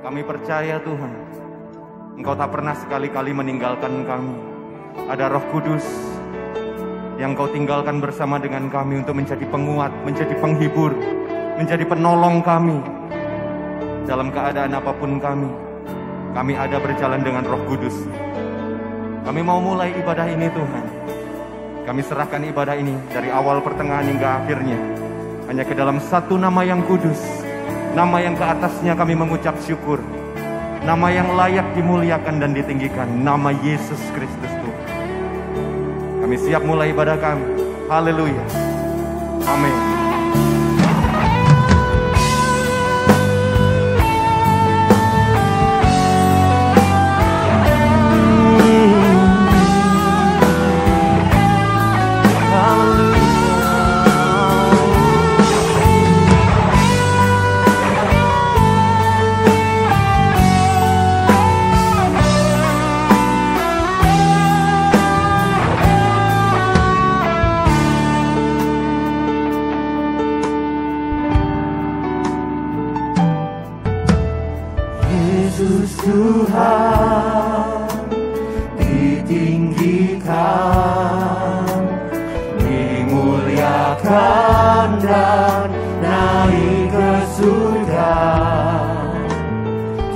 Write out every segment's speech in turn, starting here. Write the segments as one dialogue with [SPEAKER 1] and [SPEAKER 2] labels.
[SPEAKER 1] Kami percaya Tuhan, Engkau tak pernah sekali-kali meninggalkan kami. Ada Roh Kudus yang Engkau tinggalkan bersama dengan kami untuk menjadi penguat, menjadi penghibur, menjadi penolong kami. Dalam keadaan apapun kami ada berjalan dengan Roh Kudus. Kami mau mulai ibadah ini Tuhan. Kami serahkan ibadah ini dari awal, pertengahan hingga akhirnya hanya ke dalam satu nama yang kudus, nama yang ke atasnya kami mengucap syukur, nama yang layak dimuliakan dan ditinggikan, nama Yesus Kristus Tuhan. Kami siap mulai ibadah kami. Haleluya. Amin.
[SPEAKER 2] Yesus Tuhan ditinggikan, dimuliakan dan naik ke surga.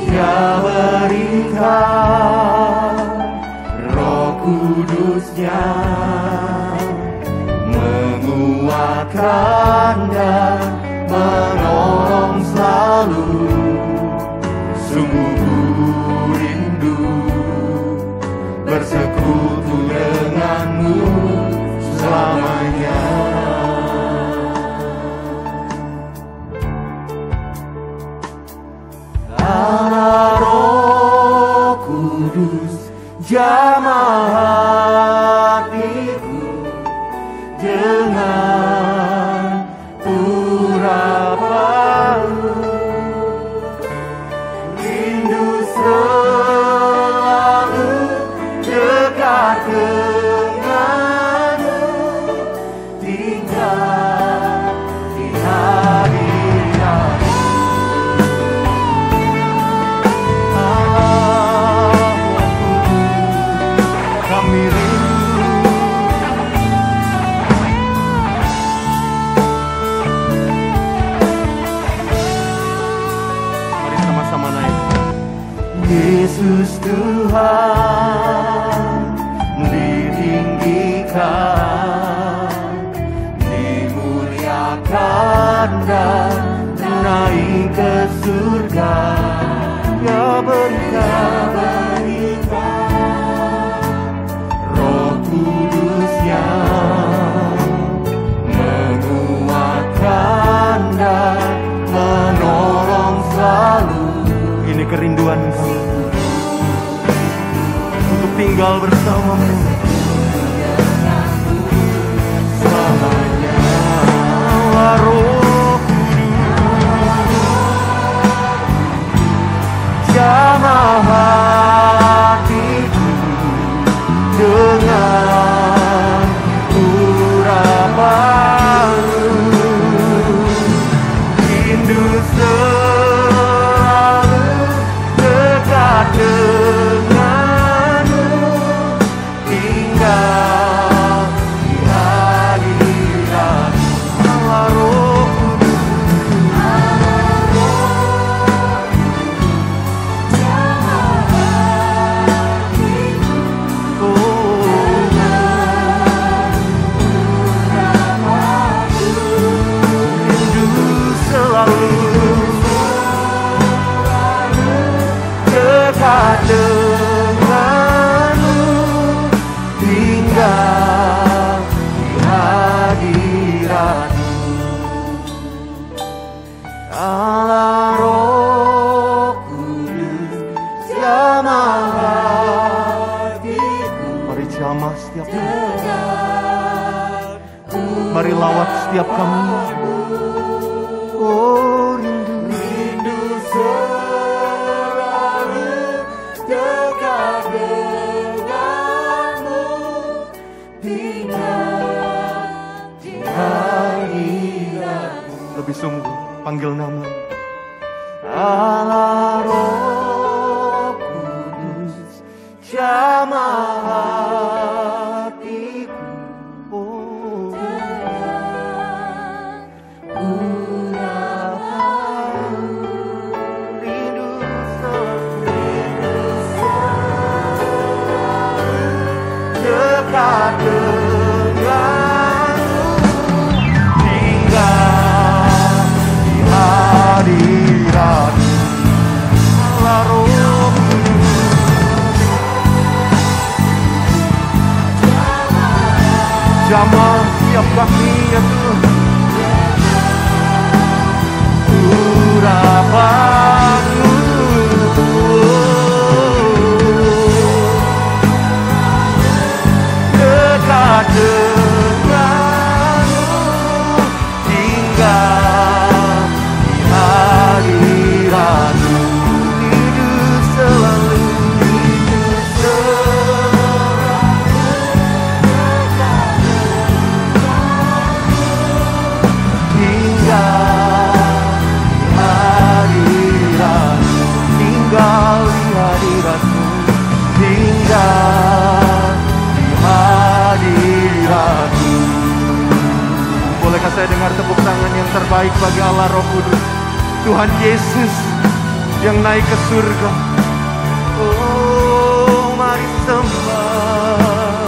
[SPEAKER 2] Dia berikan Roh Kudusnya, menguatkan dan menolong selalu. Sungguh ku rindu bersekutu denganmu selamanya. Allah Roh Kudus jamah hatiku dengan urapanmu. Denganmu tinggal di hadiratmu. Kami rindu.
[SPEAKER 1] Mari sama-sama naik.
[SPEAKER 2] Yesus Tuhan ditinggikan, dimuliakan dan naik ke surga. Ya berikan Roh Kudusnya, menguatkan dan menolong selalu.
[SPEAKER 1] Ini kerinduan kami untuk tinggal bersamamu
[SPEAKER 2] selamanya.
[SPEAKER 1] Roh
[SPEAKER 2] Jamah hatiku dengan urapanmu, rindu selalu dekat denganmu, tinggal di hadiratmu. Allah Roh dekat denganmu, tinggal di hadiratmu. Allah Roh Kudus jamah hatiku.
[SPEAKER 1] Mari jamah setiap kami. Mari lawat setiap kami.
[SPEAKER 2] Oh rindu selalu dekat denganmu, tinggal di hadiratmu.
[SPEAKER 1] Lebih sungguh panggil nama
[SPEAKER 2] Allah Roh
[SPEAKER 1] kami ya Tuhan. Urapanmu dekat denganmu, tinggal di hadiratmu, hidup selalu, hidup selalu tinggal di hadiratmu, tinggal di hadiratmu. Bolehkah saya dengar tepuk tangan yang terbaik bagi Allah Roh Kudus, Tuhan Yesus yang naik ke surga. Oh, mari sembah,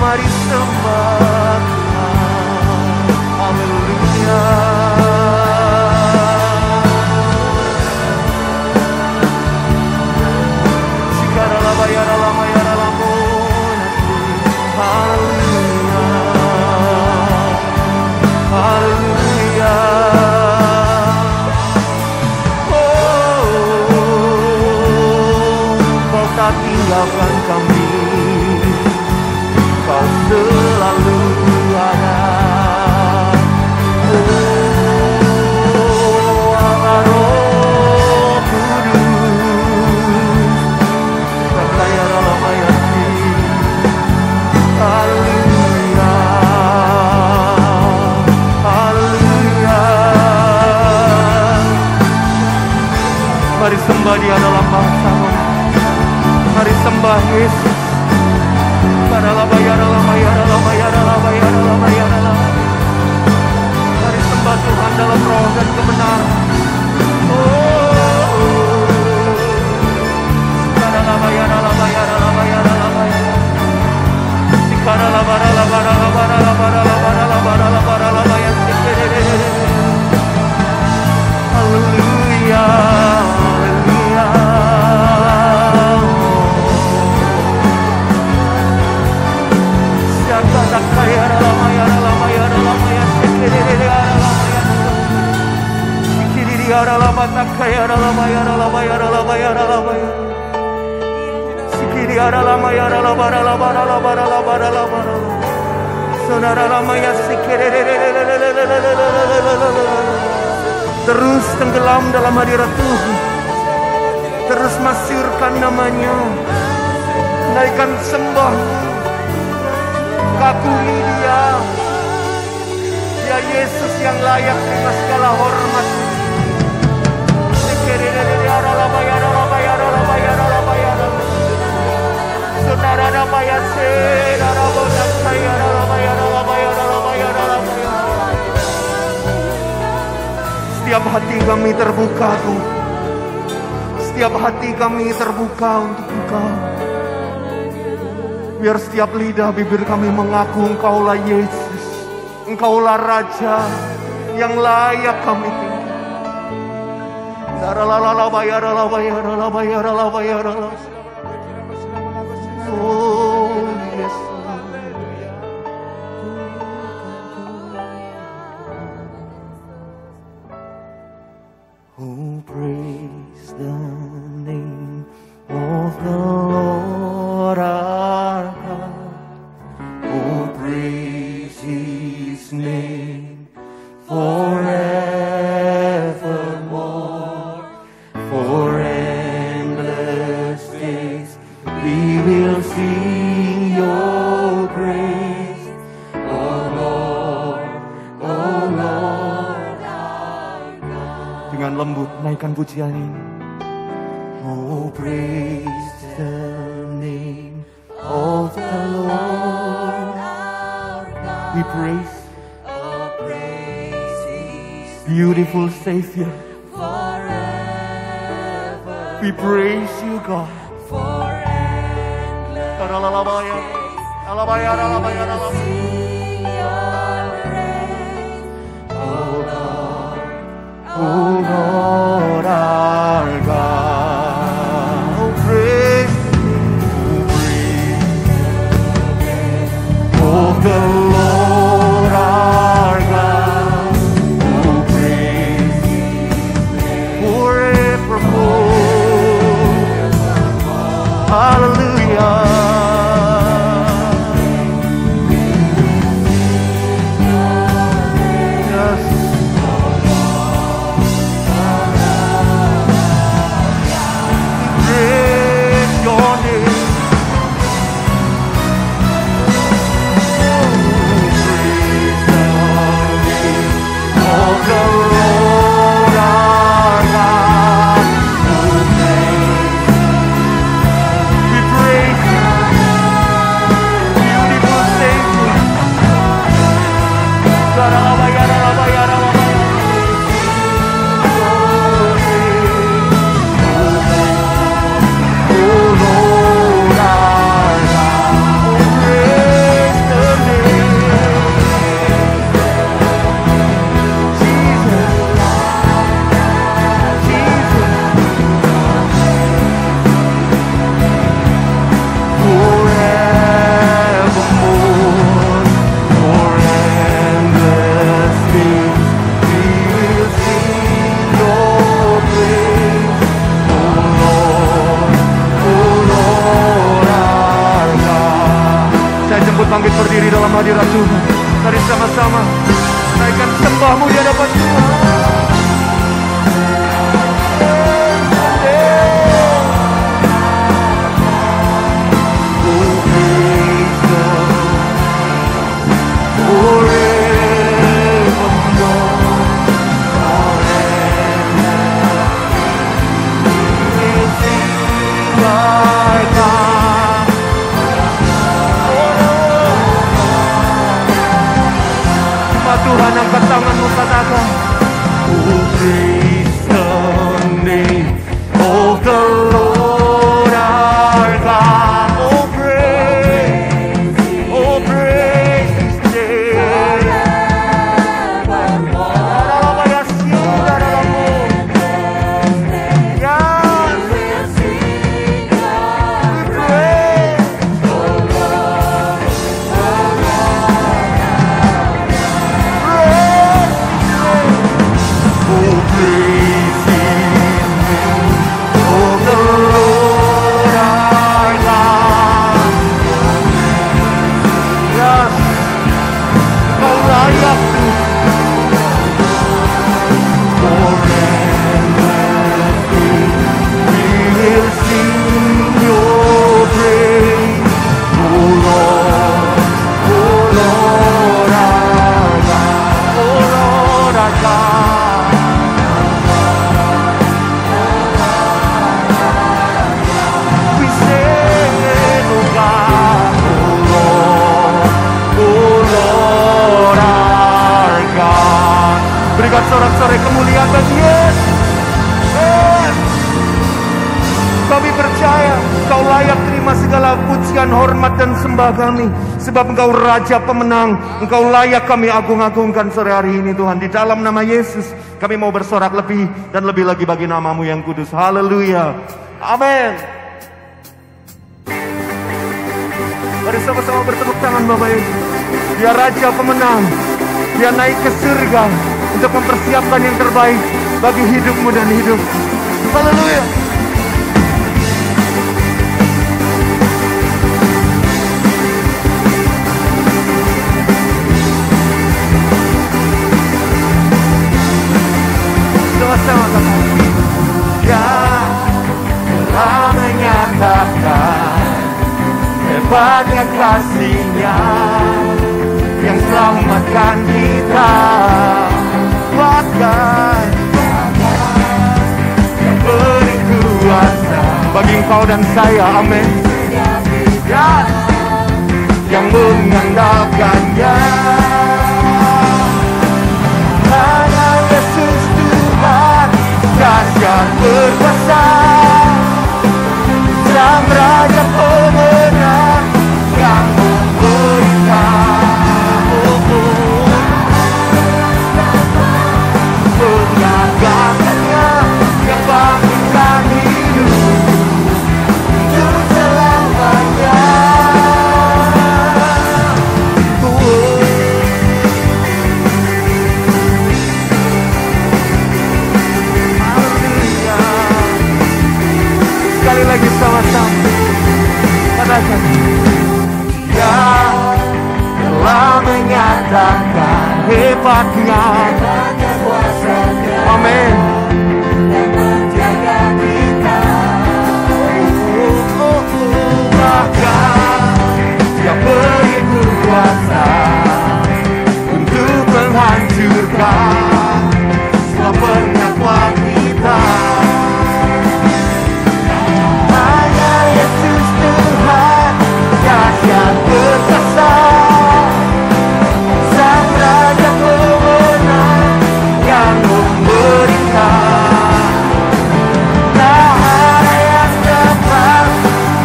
[SPEAKER 1] mari sembah Tuhan. Haleluya. Haleluya. Oh, Kau tak tinggalkan kami, Kau selalu ada. Oh, Allah Roh Kudus, Sakaya Ramayati. Haleluya, haleluya. Mari sembah Dia dalam bahasa, mari sembah Yesus. Mari sembah Tuhan dalam roh dan kebenaran. Haleluya, haleluya. Terus tenggelam dalam hadirat Tuhan, terus masyurkan namanya, naikkan sembah, kagumi Dia, Dia Yesus yang layak terima segala hormat. Setiap hati kami terbuka, Tuhan. Setiap hati kami terbuka untuk Engkau. Biar setiap lidah bibir kami mengaku Engkaulah Yesus, Engkaulah Raja yang layak kami tinggal. Oh, yes. Oh, praise the name of the Lord our God. Oh, praise His name forevermore. For endless days we will sing Your praise, oh Lord, oh Lord our God. Dengan lembut naikkan pujian ini. Oh, praise the name of the Lord our God. We praise, oh, praise His beautiful Savior. We praise You, God. For endless days, sing Your praise, oh God, oh Lord our God. Oh, praise the name of the hadirat Tuhan. Mari sama-sama naikkan sembahmu di hadapan Tuhan. Tuhan, angkat tanganmu, katakan, oh praise the name of the Lord our God. Oh praise His name. Berikan sorak-sorai kemuliaan bagi Yesus. Kami percaya Kau layak terima segala pujian, hormat dan sembah kami, sebab Engkau Raja pemenang. Engkau layak kami agung-agungkan sore hari ini Tuhan. Di dalam nama Yesus kami mau bersorak lebih dan lebih lagi bagi nama-Mu yang kudus. Haleluya. Amin. Mari sama-sama bertepuk tangan Bapak Yesus. Dia Raja pemenang. Dia naik ke surga untuk mempersiapkan yang terbaik bagi hidupmu dan hidup. Haleluya. Sama-sama katakan, Dia telah menyatakan hebatnya kasih-Nya yang selamatkan kita. Bahkan yang beri kuasa bagi engkau dan saya, amin. Yang mengandalkannya, hanya Yesus Tuhan, dahsyat berkuasa, Sang Raja pemenang yang memberikan penyagaan yang bangkitkan hidup untuk selamanya. Sekali lagi sama-sama katakan, Dia telah menyatakan hebatnya kuasa-Nya, amin, yang menjaga kita. Bahkan Dia beri kuasa untuk menghancurkan semua penyakit kita. Hanya Yesus Tuhan, dahsyat berkuasa, Sang Raja pemenang yang memberikan. Tak ada yang dapat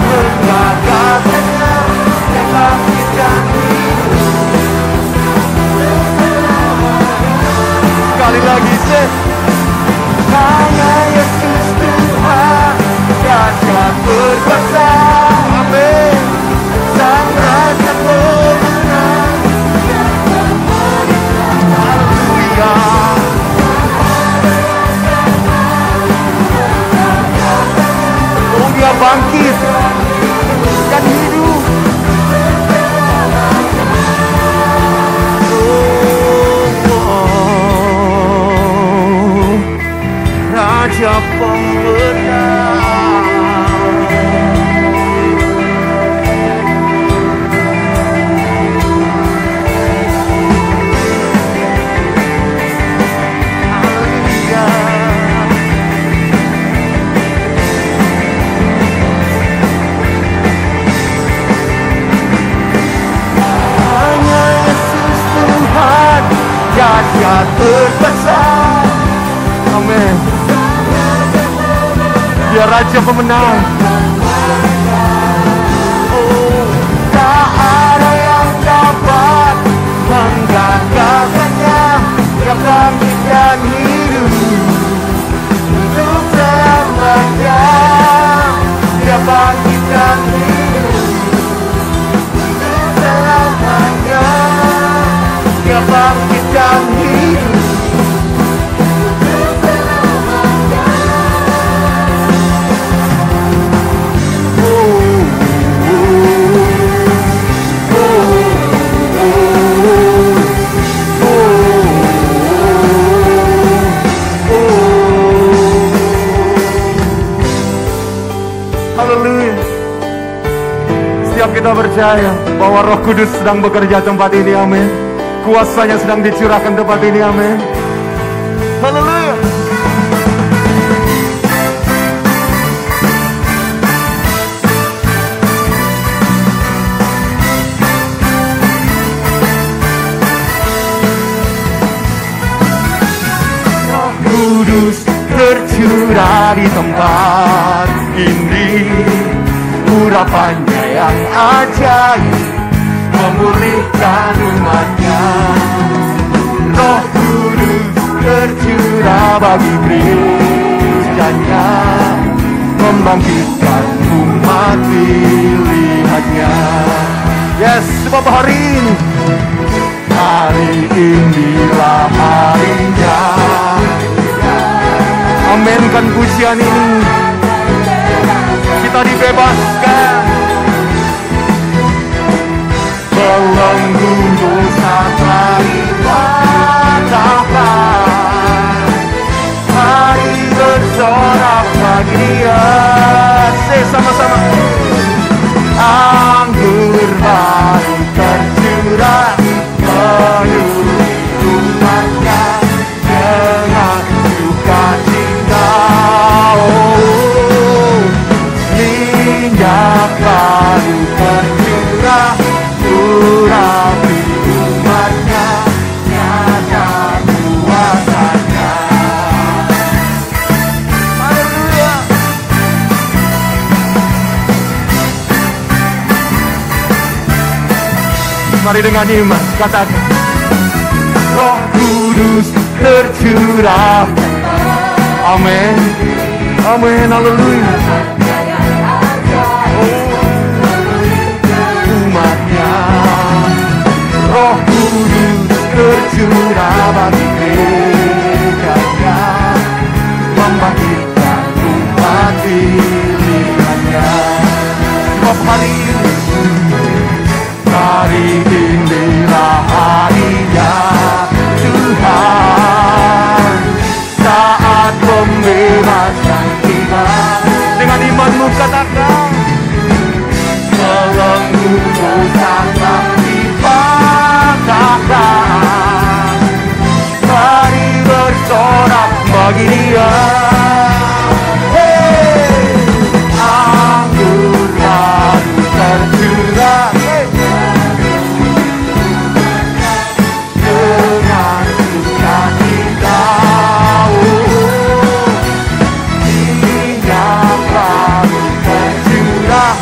[SPEAKER 1] menggagalkannya, yang bangkitkan hidup. Sekali lagi, hanya Yesus Tuhan, dahsyat berkuasa, amin, Sang Raja pemenang yang memberikan. Haleluya. Oh, Dia bangkit dan hidup. Raja pemenang. Dia terbesar. Amin. Dia Raja pemenang. Oh, tak ada yang dapat menggagalkannya. Dia bangkit dan hidup untuk selamanya. Dia bangkit dan hidup untuk selamanya. Dia bangkit dan hidup. Haleluya. Setiap kita percaya bahwa Roh Kudus sedang bekerja tempat ini, amin. Kuasanya sedang dicurahkan tempat ini, amin. Haleluya. Roh Kudus tercurah di tempat ini. Urapannya yang ajaib memulihkan umatnya. Roh Kudus tercurah bagi gerejanya, membangkitkan umat pilihannya. Yes, sebab hari inilah harinya. Aminkan pujian ini. Kita dibebaskan. Belenggu dosa telah dipatahkan. Mari bersorak bagi Dia. Sama-sama. Anggur baru tercurah penuh umatnya dengan sukacita. Oh, minyak baru tercurah. Urapi umatnya, nyata kuasanya. Haleluya. Mari dengan iman katakan, Roh Kudus tercurah. Amin. Amin. Haleluya. Roh Kudus tercurah bagi gerejanya, membangkitkan umat pilihannya. Sebab hari inilah harinya Tuhan, saat pembebasan kita. Dengan imanmu katakan, belenggu dosa telah dipatahkan. Mari bersorak bagi Dia. Hey, anggur baru tercurah. Dengan sukacita. Minyak baru tercurah.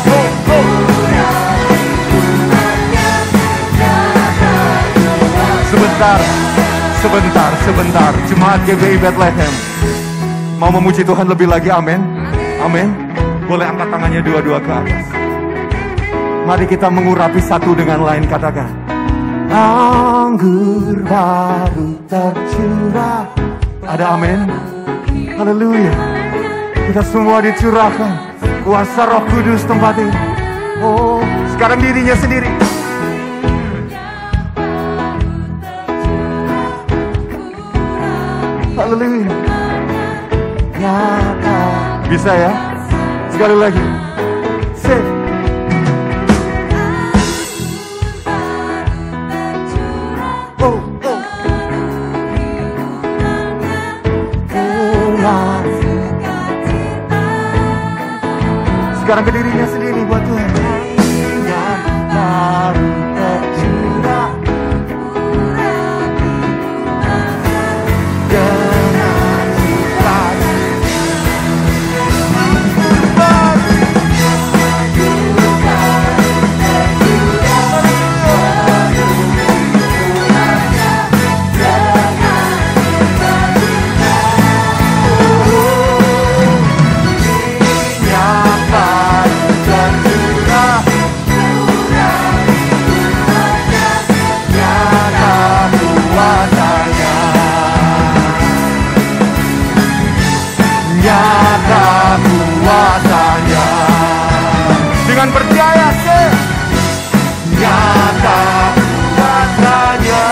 [SPEAKER 1] Sebentar, Jemaat GBI Bethlehem mau memuji Tuhan lebih lagi, amin. Amin. Boleh angkat tangannya dua-dua ke atas. Mari kita mengurapi satu dengan lain, katakan, anggur baru tercurah. Ada amin. Haleluya. Kita semua dicurahkan kuasa Roh Kudus tempat ini. Oh, sekarang dirinya sendiri. Haleluya.
[SPEAKER 2] nyata.
[SPEAKER 1] Bisa ya? Sekali lagi. Sekarang ke dirinya sendiri buat Tuhan.
[SPEAKER 2] Yang baru tercurah dengan sifat
[SPEAKER 1] dengan percaya sih
[SPEAKER 2] nyata kuasanya.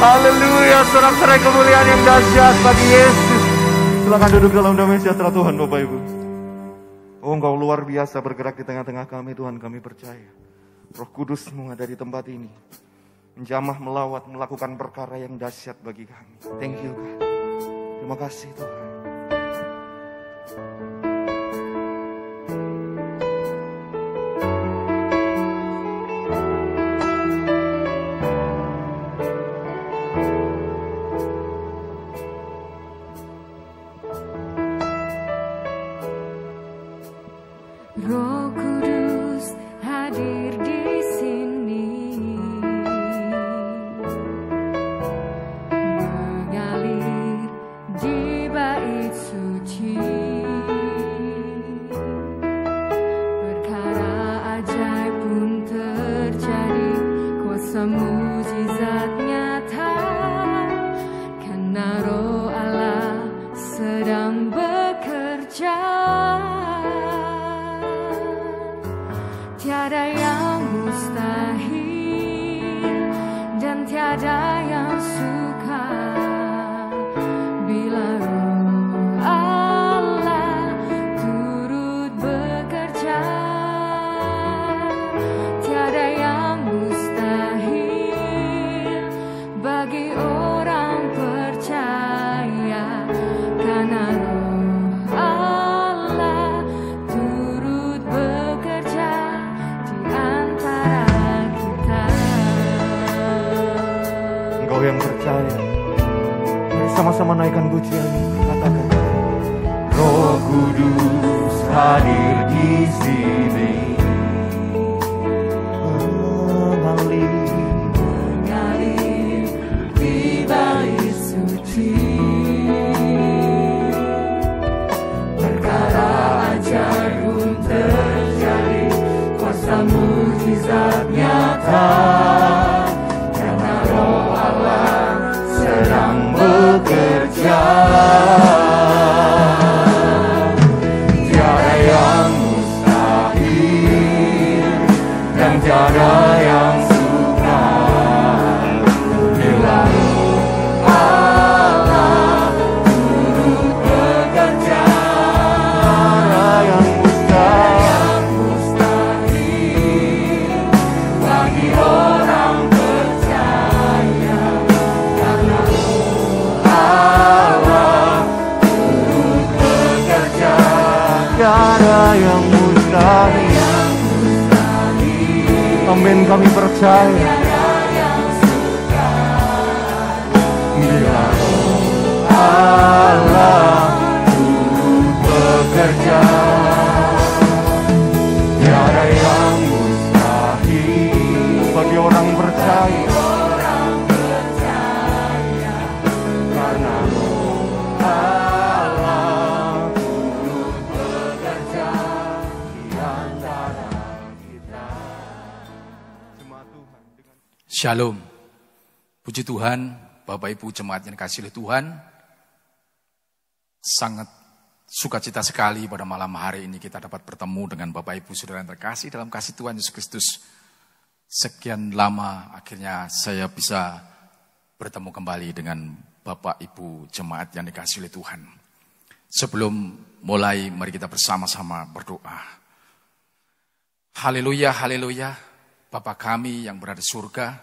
[SPEAKER 1] haleluya, sorak-sorai kemuliaan yang dahsyat bagi Yesus. Silakan duduk dalam damai sejahtera Tuhan, Bapak Ibu. Oh, Engkau luar biasa bergerak di tengah-tengah kami, Tuhan. Kami percaya Roh Kudus-Mu ada di tempat ini, menjamah, melawat, melakukan perkara yang dahsyat bagi kami. Thank you, God. Terima kasih, Tuhan.
[SPEAKER 3] Roh Kudus hadir di sini, mengalir di bait suci. Perkara ajaib pun terjadi, kuasa mujizat nyata, karena Roh Allah sedang bekerja. Tiada yang mustahil dan tiada yang sukar bila Roh Allah turut bekerja. Tiada yang mustahil bagi orang percaya, karena Roh Allah turut bekerja antara kita.
[SPEAKER 1] Engkau yang percaya, mari sama-sama naikkan pujian. Katakan,
[SPEAKER 2] Roh Kudus hadir di sini, mengalir di bait suci. Perkara ajaib pun terjadi, kuasa mujizat nyata, karena Roh Allah sedang bekerja. Tiada yang mustahil dan tiada yang sukar bila Roh Allah turut bekerja. Tiada yang mustahil bagi orang percaya, karena Roh Allah turut bekerja.
[SPEAKER 1] tiada yang mustahil. Amin, kami percaya.
[SPEAKER 2] Bila Roh Allah turut bekerja, tiada yang mustahil
[SPEAKER 1] Bagi orang percaya,
[SPEAKER 2] karena Roh Allah turut bekerja di antara kita.
[SPEAKER 1] jemaat Tuhan dengan
[SPEAKER 4] Shalom. Puji Tuhan, Bapak Ibu jemaat yang dikasihi oleh Tuhan. Sangat sukacita sekali pada malam hari ini kita dapat bertemu dengan Bapak Ibu Saudara yang terkasih dalam kasih Tuhan Yesus Kristus. Sekian lama akhirnya saya bisa bertemu kembali dengan Bapak Ibu jemaat yang dikasihi oleh Tuhan. Sebelum mulai, mari kita bersama-sama berdoa. Haleluya, haleluya. Bapa kami yang berada di surga,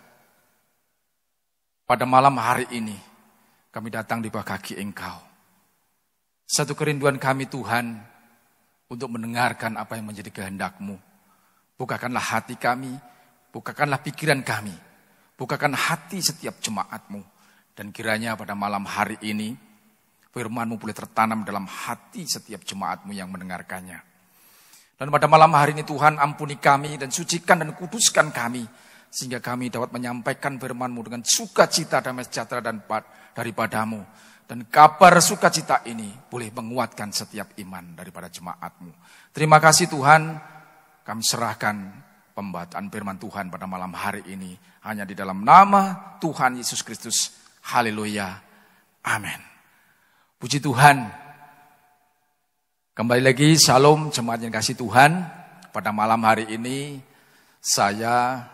[SPEAKER 4] pada malam hari ini kami datang di bawah kaki Engkau. Satu kerinduan kami Tuhan, untuk mendengarkan apa yang menjadi kehendak-Mu. Bukakanlah hati kami, bukakanlah pikiran kami, bukakan hati setiap jemaat-Mu. Dan kiranya pada malam hari ini, firman-Mu boleh tertanam dalam hati setiap jemaat-Mu yang mendengarkannya. Dan pada malam hari ini Tuhan, ampuni kami dan sucikan dan kuduskan kami, sehingga kami dapat menyampaikan firman-Mu dengan sukacita, damai sejahtera dan daripada-Mu. Dan kabar sukacita ini boleh menguatkan setiap iman daripada jemaat-Mu. Terima kasih Tuhan, kami serahkan pembacaan firman Tuhan pada malam hari ini hanya di dalam nama Tuhan Yesus Kristus. Haleluya. Amin. Puji Tuhan. Kembali lagi, Shalom jemaat yang kasih Tuhan. Pada malam hari ini saya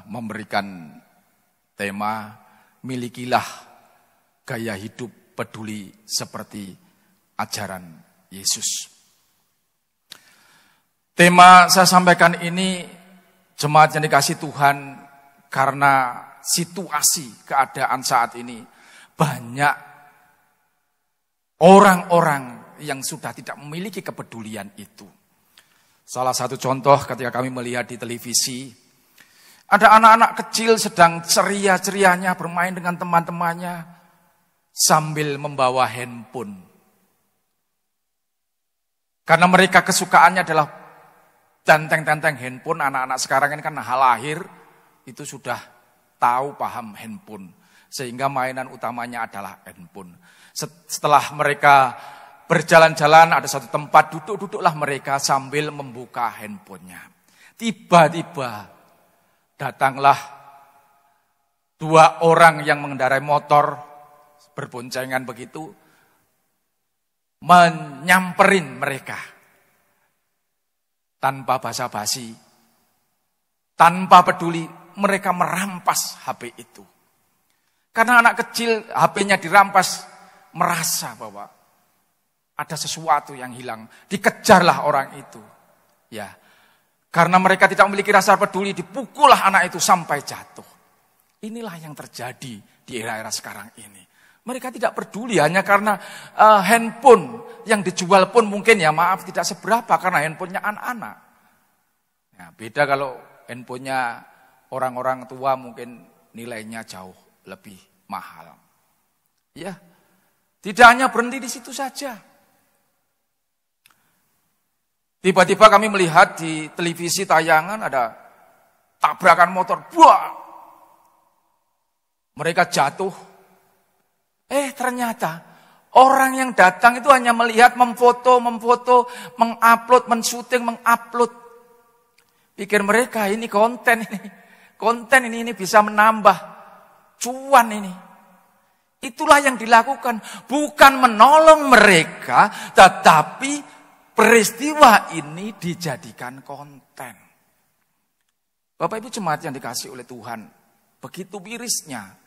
[SPEAKER 4] memberikan tema milikilah gaya hidup peduli seperti ajaran Yesus. Tema saya sampaikan ini jemaat yang dikasih Tuhan karena situasi keadaan saat ini banyak orang-orang yang sudah tidak memiliki kepedulian itu. Salah satu contoh ketika kami melihat di televisi, ada anak-anak kecil sedang ceria-cerianya bermain dengan teman-temannya sambil membawa handphone. Karena mereka kesukaannya adalah tenteng-tenteng handphone. Anak-anak sekarang ini kan lahir itu sudah tahu paham handphone. Sehingga mainan utamanya adalah handphone. Setelah mereka berjalan-jalan, ada satu tempat, duduk-duduklah mereka sambil membuka handphonenya. Tiba-tiba datanglah dua orang yang mengendarai motor, berboncengan begitu, menyamperin mereka. Tanpa basa-basi, tanpa peduli, mereka merampas HP itu. Karena anak kecil, HP-nya dirampas, merasa bahwa ada sesuatu yang hilang, dikejarlah orang itu. Ya, karena mereka tidak memiliki rasa peduli, dipukullah anak itu sampai jatuh. Inilah yang terjadi di era-era sekarang ini. Mereka tidak peduli hanya karena handphone yang dijual pun mungkin ya maaf tidak seberapa karena handphonenya anak-anak. Ya, beda kalau handphonenya orang-orang tua mungkin nilainya jauh lebih mahal. Ya, tidak hanya berhenti di situ saja. Tiba-tiba kami melihat di televisi tayangan ada tabrakan motor. Buah! Mereka jatuh. Ternyata orang yang datang itu hanya melihat, memfoto, mengupload, mensyuting, mengupload. Pikir mereka ini konten ini. Konten ini bisa menambah cuan ini. Itulah yang dilakukan. Bukan menolong mereka, tetapi peristiwa ini dijadikan konten. Bapak Ibu jemaat yang dikasih oleh Tuhan, begitu mirisnya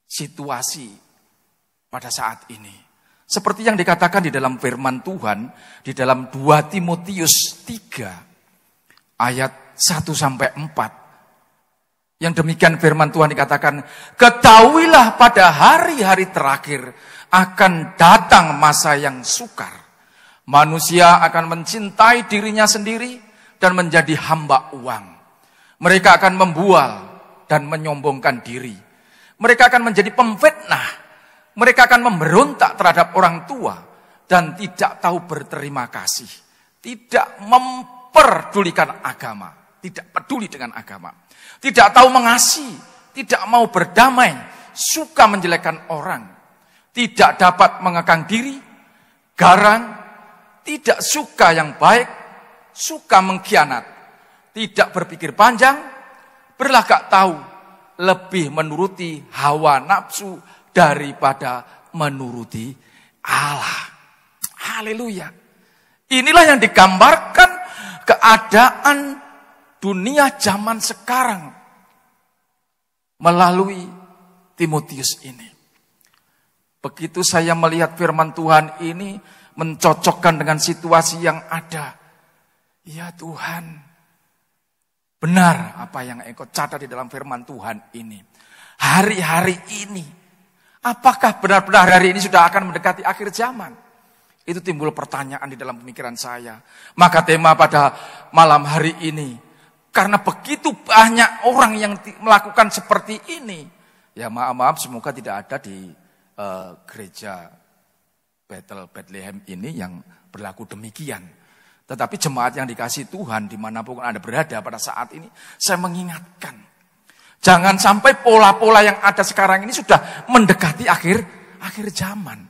[SPEAKER 4] situasi pada saat ini. Seperti yang dikatakan di dalam firman Tuhan, di dalam 2 Timotius 3 ayat 1-4. Yang demikian firman Tuhan dikatakan, ketahuilah pada hari-hari terakhir akan datang masa yang sukar. Manusia akan mencintai dirinya sendiri dan menjadi hamba uang. Mereka akan membual dan menyombongkan diri. Mereka akan menjadi pemfitnah. Mereka akan memberontak terhadap orang tua dan tidak tahu berterima kasih. Tidak memperdulikan agama. Tidak peduli dengan agama. Tidak tahu mengasihi. Tidak mau berdamai. Suka menjelekkan orang. Tidak dapat mengekang diri. Garang. Tidak suka yang baik, suka mengkhianat, tidak berpikir panjang, berlagak tahu, lebih menuruti hawa nafsu daripada menuruti Allah. Haleluya. Inilah yang digambarkan keadaan dunia zaman sekarang melalui Timotius ini. Begitu saya melihat firman Tuhan ini mencocokkan dengan situasi yang ada. Ya Tuhan, benar apa yang Engkau catat di dalam firman Tuhan ini. Hari-hari ini, apakah benar-benar hari ini sudah akan mendekati akhir zaman? Itu timbul pertanyaan di dalam pemikiran saya. Maka tema pada malam hari ini, karena begitu banyak orang yang melakukan seperti ini. Ya maaf, semoga tidak ada di gereja Bethlehem ini yang berlaku demikian. Tetapi jemaat yang dikasih Tuhan dimanapun Anda berada pada saat ini, saya mengingatkan. Jangan sampai pola-pola yang ada sekarang ini sudah mendekati akhir zaman.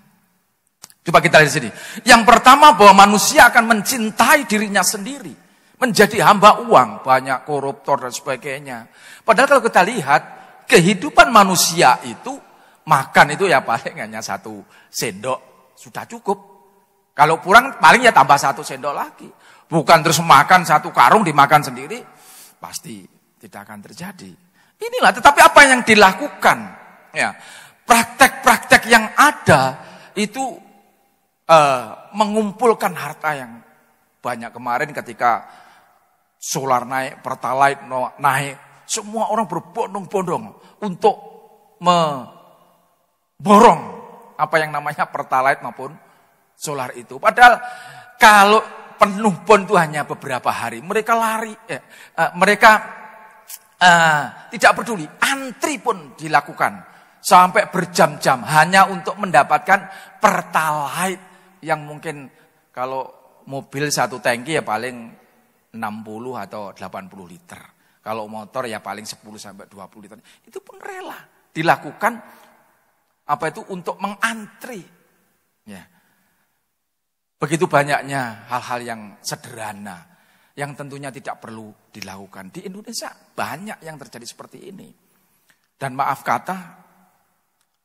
[SPEAKER 4] Coba kita lihat di sini. Yang pertama bahwa manusia akan mencintai dirinya sendiri. Menjadi hamba uang. Banyak koruptor dan sebagainya. Padahal kalau kita lihat, kehidupan manusia itu, makan itu ya paling hanya 1 sendok. Sudah cukup. Kalau kurang paling ya tambah 1 sendok lagi. Bukan terus makan 1 karung dimakan sendiri. Pasti tidak akan terjadi. Inilah, tetapi apa yang dilakukan? Ya, praktek-praktek yang ada itu mengumpulkan harta yang banyak. Kemarin ketika solar naik, pertalite naik, semua orang berbondong-bondong untuk memborong apa yang namanya pertalite maupun solar itu. Padahal kalau penuh pun itu hanya beberapa hari, mereka lari, mereka tidak peduli, antri pun dilakukan sampai berjam-jam hanya untuk mendapatkan pertalite yang mungkin kalau mobil 1 tangki ya paling 60 atau 80 liter. Kalau motor ya paling 10 sampai 20 liter. Itu pun rela dilakukan apa itu untuk mengantri. Ya. Begitu banyaknya hal-hal yang sederhana yang tentunya tidak perlu dilakukan. Di Indonesia banyak yang terjadi seperti ini. Dan maaf kata,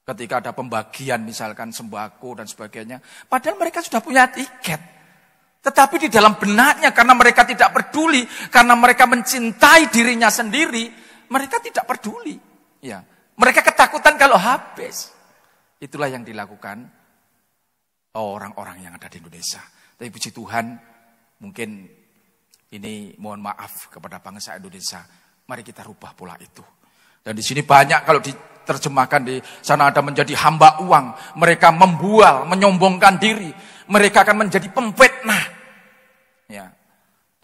[SPEAKER 4] ketika ada pembagian misalkan sembako dan sebagainya, padahal mereka sudah punya tiket. Tetapi di dalam benaknya karena mereka tidak peduli, karena mereka mencintai dirinya sendiri, mereka tidak peduli. Ya, mereka ketakutan kalau habis. Itulah yang dilakukan orang-orang yang ada di Indonesia. Tapi puji Tuhan, mungkin ini mohon maaf kepada bangsa Indonesia. Mari kita rubah pola itu. Dan di sini banyak kalau diterjemahkan di sana ada menjadi hamba uang. Mereka membual, menyombongkan diri. Mereka akan menjadi pemfitnah. Ya.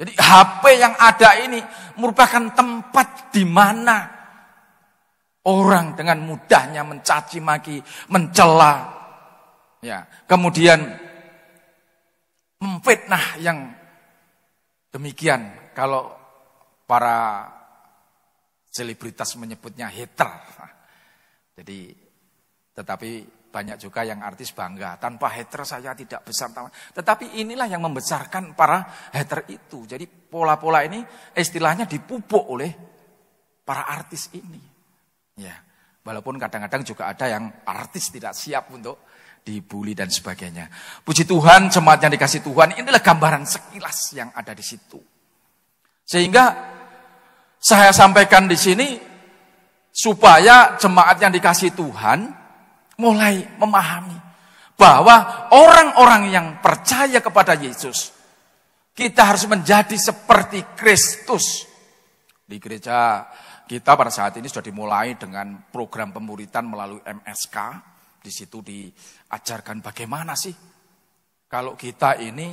[SPEAKER 4] Jadi HP yang ada ini merupakan tempat di mana orang dengan mudahnya mencaci maki, mencela. Ya. Kemudian memfitnah yang demikian. Kalau para selebritas menyebutnya hater. Jadi, tetapi banyak juga yang artis bangga. Tanpa hater saya tidak besar. Tetapi inilah yang membesarkan para hater itu. Jadi pola-pola ini istilahnya dipupuk oleh para artis ini. Ya, walaupun kadang-kadang juga ada yang artis tidak siap untuk dibully dan sebagainya. Puji Tuhan, jemaat yang dikasih Tuhan, inilah gambaran sekilas yang ada di situ. Sehingga saya sampaikan di sini supaya jemaat yang dikasih Tuhan mulai memahami bahwa orang-orang yang percaya kepada Yesus, kita harus menjadi seperti Kristus. Di gereja kita pada saat ini sudah dimulai dengan program pemuritan melalui MSK. Di situ diajarkan bagaimana sih kalau kita ini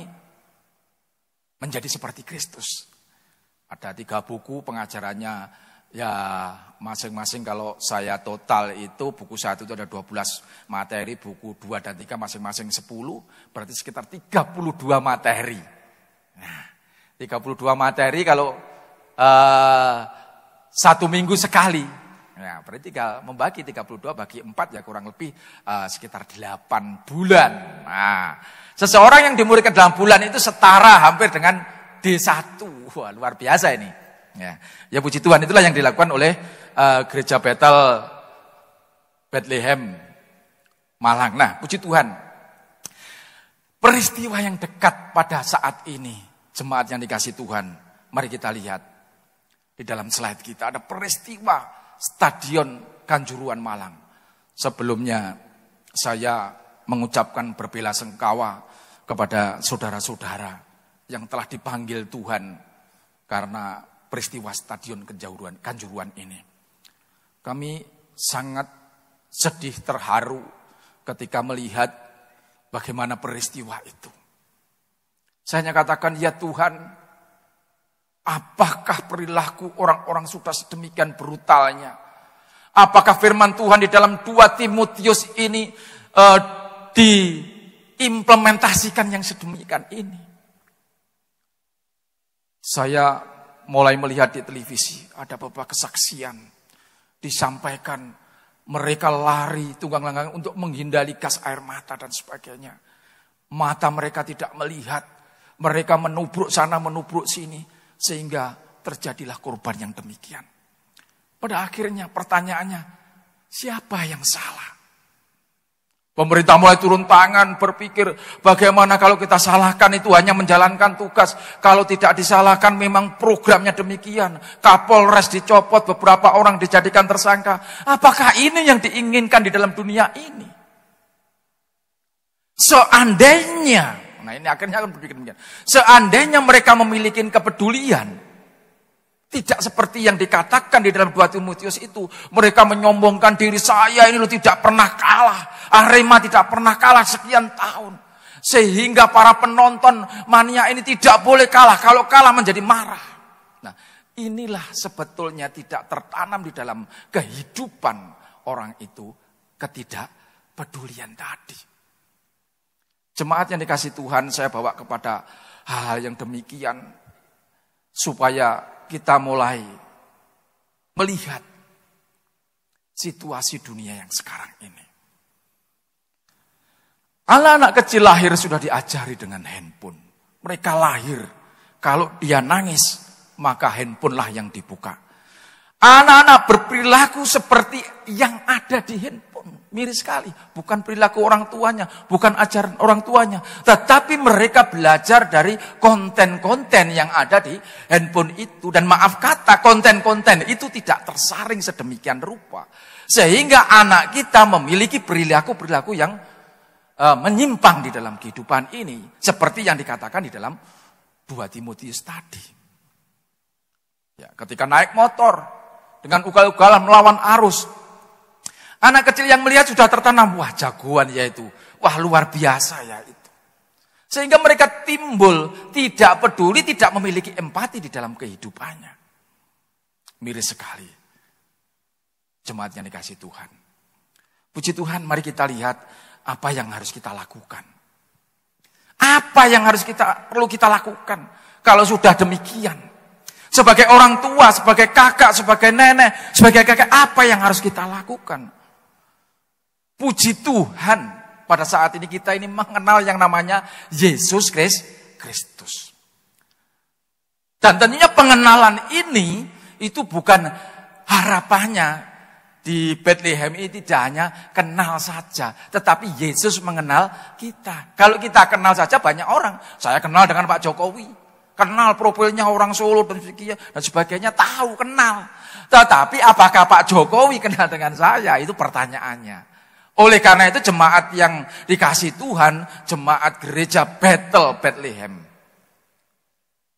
[SPEAKER 4] menjadi seperti Kristus. Ada 3 buku pengajarannya, ya masing-masing kalau saya total itu buku 1 itu ada 12 materi, buku 2 dan 3 masing-masing 10, berarti sekitar 32 materi. Nah, 32 materi kalau 1 minggu sekali. Nah, berarti tinggal membagi 32 bagi 4 ya kurang lebih sekitar 8 bulan. Nah, seseorang yang dimuridkan dalam bulan itu setara hampir dengan D1. Wah, luar biasa ini. Ya puji Tuhan, itulah yang dilakukan oleh gereja Bethlehem Malang. Nah, puji Tuhan. Peristiwa yang dekat pada saat ini, jemaat yang dikasih Tuhan, mari kita lihat. Di dalam slide kita ada peristiwa Stadion Kanjuruhan Malang. Sebelumnya saya mengucapkan berbelasungkawa kepada saudara-saudara yang telah dipanggil Tuhan karena peristiwa Stadion Kanjuruhan ini. Kami sangat sedih, terharu ketika melihat bagaimana peristiwa itu. Saya hanya katakan, ya Tuhan, apakah perilaku orang-orang sudah sedemikian brutalnya? Apakah firman Tuhan di dalam 2 Timotius ini diimplementasikan yang sedemikian ini? Saya mulai melihat di televisi, ada beberapa kesaksian disampaikan, mereka lari tunggang langgang untuk menghindari gas air mata dan sebagainya. Mata mereka tidak melihat, mereka menubruk sana menubruk sini, sehingga terjadilah korban yang demikian. Pada akhirnya pertanyaannya, siapa yang salah? Pemerintah mulai turun tangan, berpikir bagaimana kalau kita salahkan itu hanya menjalankan tugas. Kalau tidak disalahkan memang programnya demikian. Kapolres dicopot, beberapa orang dijadikan tersangka. Apakah ini yang diinginkan di dalam dunia ini? Seandainya, nah ini akhirnya akan berpikir demikian. Seandainya mereka memiliki kepedulian, tidak seperti yang dikatakan di dalam 2 Timotius itu. Mereka menyombongkan diri, saya ini loh tidak pernah kalah. Arema tidak pernah kalah sekian tahun. Sehingga para penonton mania ini tidak boleh kalah. Kalau kalah menjadi marah. Nah, inilah sebetulnya tidak tertanam di dalam kehidupan orang itu ketidakpedulian tadi. Jemaat yang dikasih Tuhan, saya bawa kepada hal yang demikian supaya kita mulai melihat situasi dunia yang sekarang ini. Anak-anak kecil lahir sudah diajari dengan handphone. Mereka lahir, kalau dia nangis, maka handphone lah yang dibuka. Anak-anak berperilaku seperti yang ada di handphone. Miris sekali, bukan perilaku orang tuanya, bukan ajaran orang tuanya. Tetapi mereka belajar dari konten-konten yang ada di handphone itu. Dan maaf kata, konten-konten itu tidak tersaring sedemikian rupa. Sehingga anak kita memiliki perilaku-perilaku yang menyimpang di dalam kehidupan ini. Seperti yang dikatakan di dalam 2 Timotius tadi. Ya, ketika naik motor dengan ugal-ugalan melawan arus, anak kecil yang melihat sudah tertanam, wah jagoan ya itu, wah luar biasa ya itu. Sehingga mereka timbul tidak peduli, tidak memiliki empati di dalam kehidupannya. Miris sekali. Jemaat yang dikasih Tuhan. Puji Tuhan, mari kita lihat apa yang harus kita lakukan. Apa yang perlu kita lakukan kalau sudah demikian? Sebagai orang tua, sebagai kakak, sebagai nenek, sebagai kakek, apa yang harus kita lakukan? Puji Tuhan, pada saat ini kita ini mengenal yang namanya Yesus Kristus. Dan tentunya pengenalan ini itu bukan harapannya. Di Bethlehem ini tidak hanya kenal saja, tetapi Yesus mengenal kita. Kalau kita kenal saja banyak orang. Saya kenal dengan Pak Jokowi, kenal profilnya orang Solo dan sebagainya, tahu, kenal. Tetapi apakah Pak Jokowi kenal dengan saya? Itu pertanyaannya. Oleh karena itu jemaat yang dikasih Tuhan, jemaat gereja Bethlehem,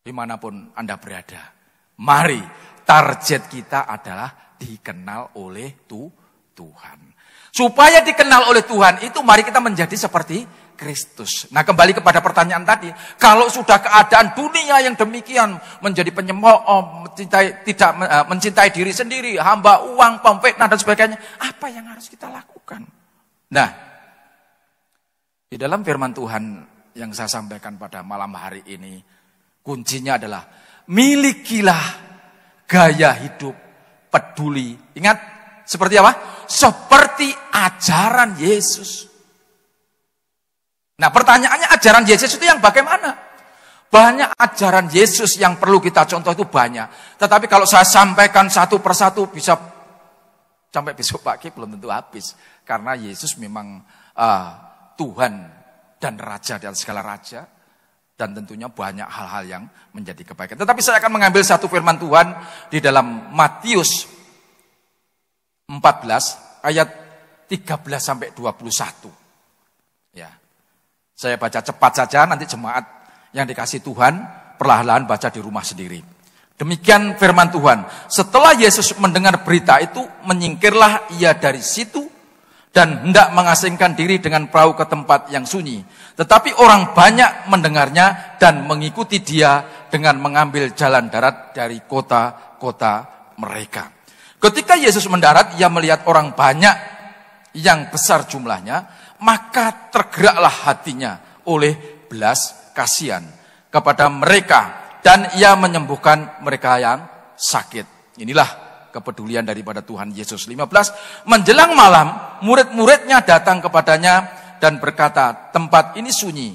[SPEAKER 4] dimanapun Anda berada, mari target kita adalah dikenal oleh Tuhan. Supaya dikenal oleh Tuhan itu mari kita menjadi seperti Kristus. Nah, kembali kepada pertanyaan tadi, kalau sudah keadaan dunia yang demikian menjadi penyemooh, tidak mencintai diri sendiri, hamba uang, pemfitnah dan sebagainya, apa yang harus kita lakukan? Nah, di dalam firman Tuhan yang saya sampaikan pada malam hari ini, kuncinya adalah milikilah gaya hidup peduli. Ingat, seperti apa? Seperti ajaran Yesus. Nah, pertanyaannya ajaran Yesus itu yang bagaimana? Banyak ajaran Yesus yang perlu kita contoh itu banyak. Tetapi kalau saya sampaikan satu persatu bisa sampai besok pagi belum tentu habis. Karena Yesus memang Tuhan dan Raja dan segala Raja. Dan tentunya banyak hal-hal yang menjadi kebaikan. Tetapi saya akan mengambil satu firman Tuhan di dalam Matius 14 ayat 13 sampai 21. Ya. Saya baca cepat saja, nanti jemaat yang dikasih Tuhan perlahan-lahan baca di rumah sendiri. Demikian firman Tuhan. Setelah Yesus mendengar berita itu, menyingkirlah ia dari situ dan hendak mengasingkan diri dengan perahu ke tempat yang sunyi. Tetapi orang banyak mendengarnya dan mengikuti dia dengan mengambil jalan darat dari kota-kota mereka. Ketika Yesus mendarat, ia melihat orang banyak yang besar jumlahnya, maka tergeraklah hatinya oleh belas kasihan kepada mereka. Dan ia menyembuhkan mereka yang sakit. Inilah kepedulian daripada Tuhan Yesus. 15, menjelang malam, murid-muridnya datang kepadanya dan berkata, tempat ini sunyi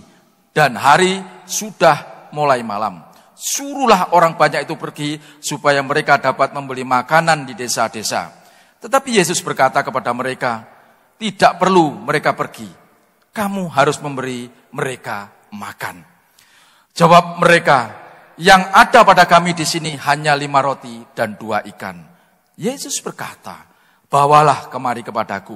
[SPEAKER 4] dan hari sudah mulai malam. Suruhlah orang banyak itu pergi supaya mereka dapat membeli makanan di desa-desa. Tetapi Yesus berkata kepada mereka, tidak perlu mereka pergi. Kamu harus memberi mereka makan. Jawab mereka, yang ada pada kami di sini hanya 5 roti dan 2 ikan. Yesus berkata, bawalah kemari kepadaku.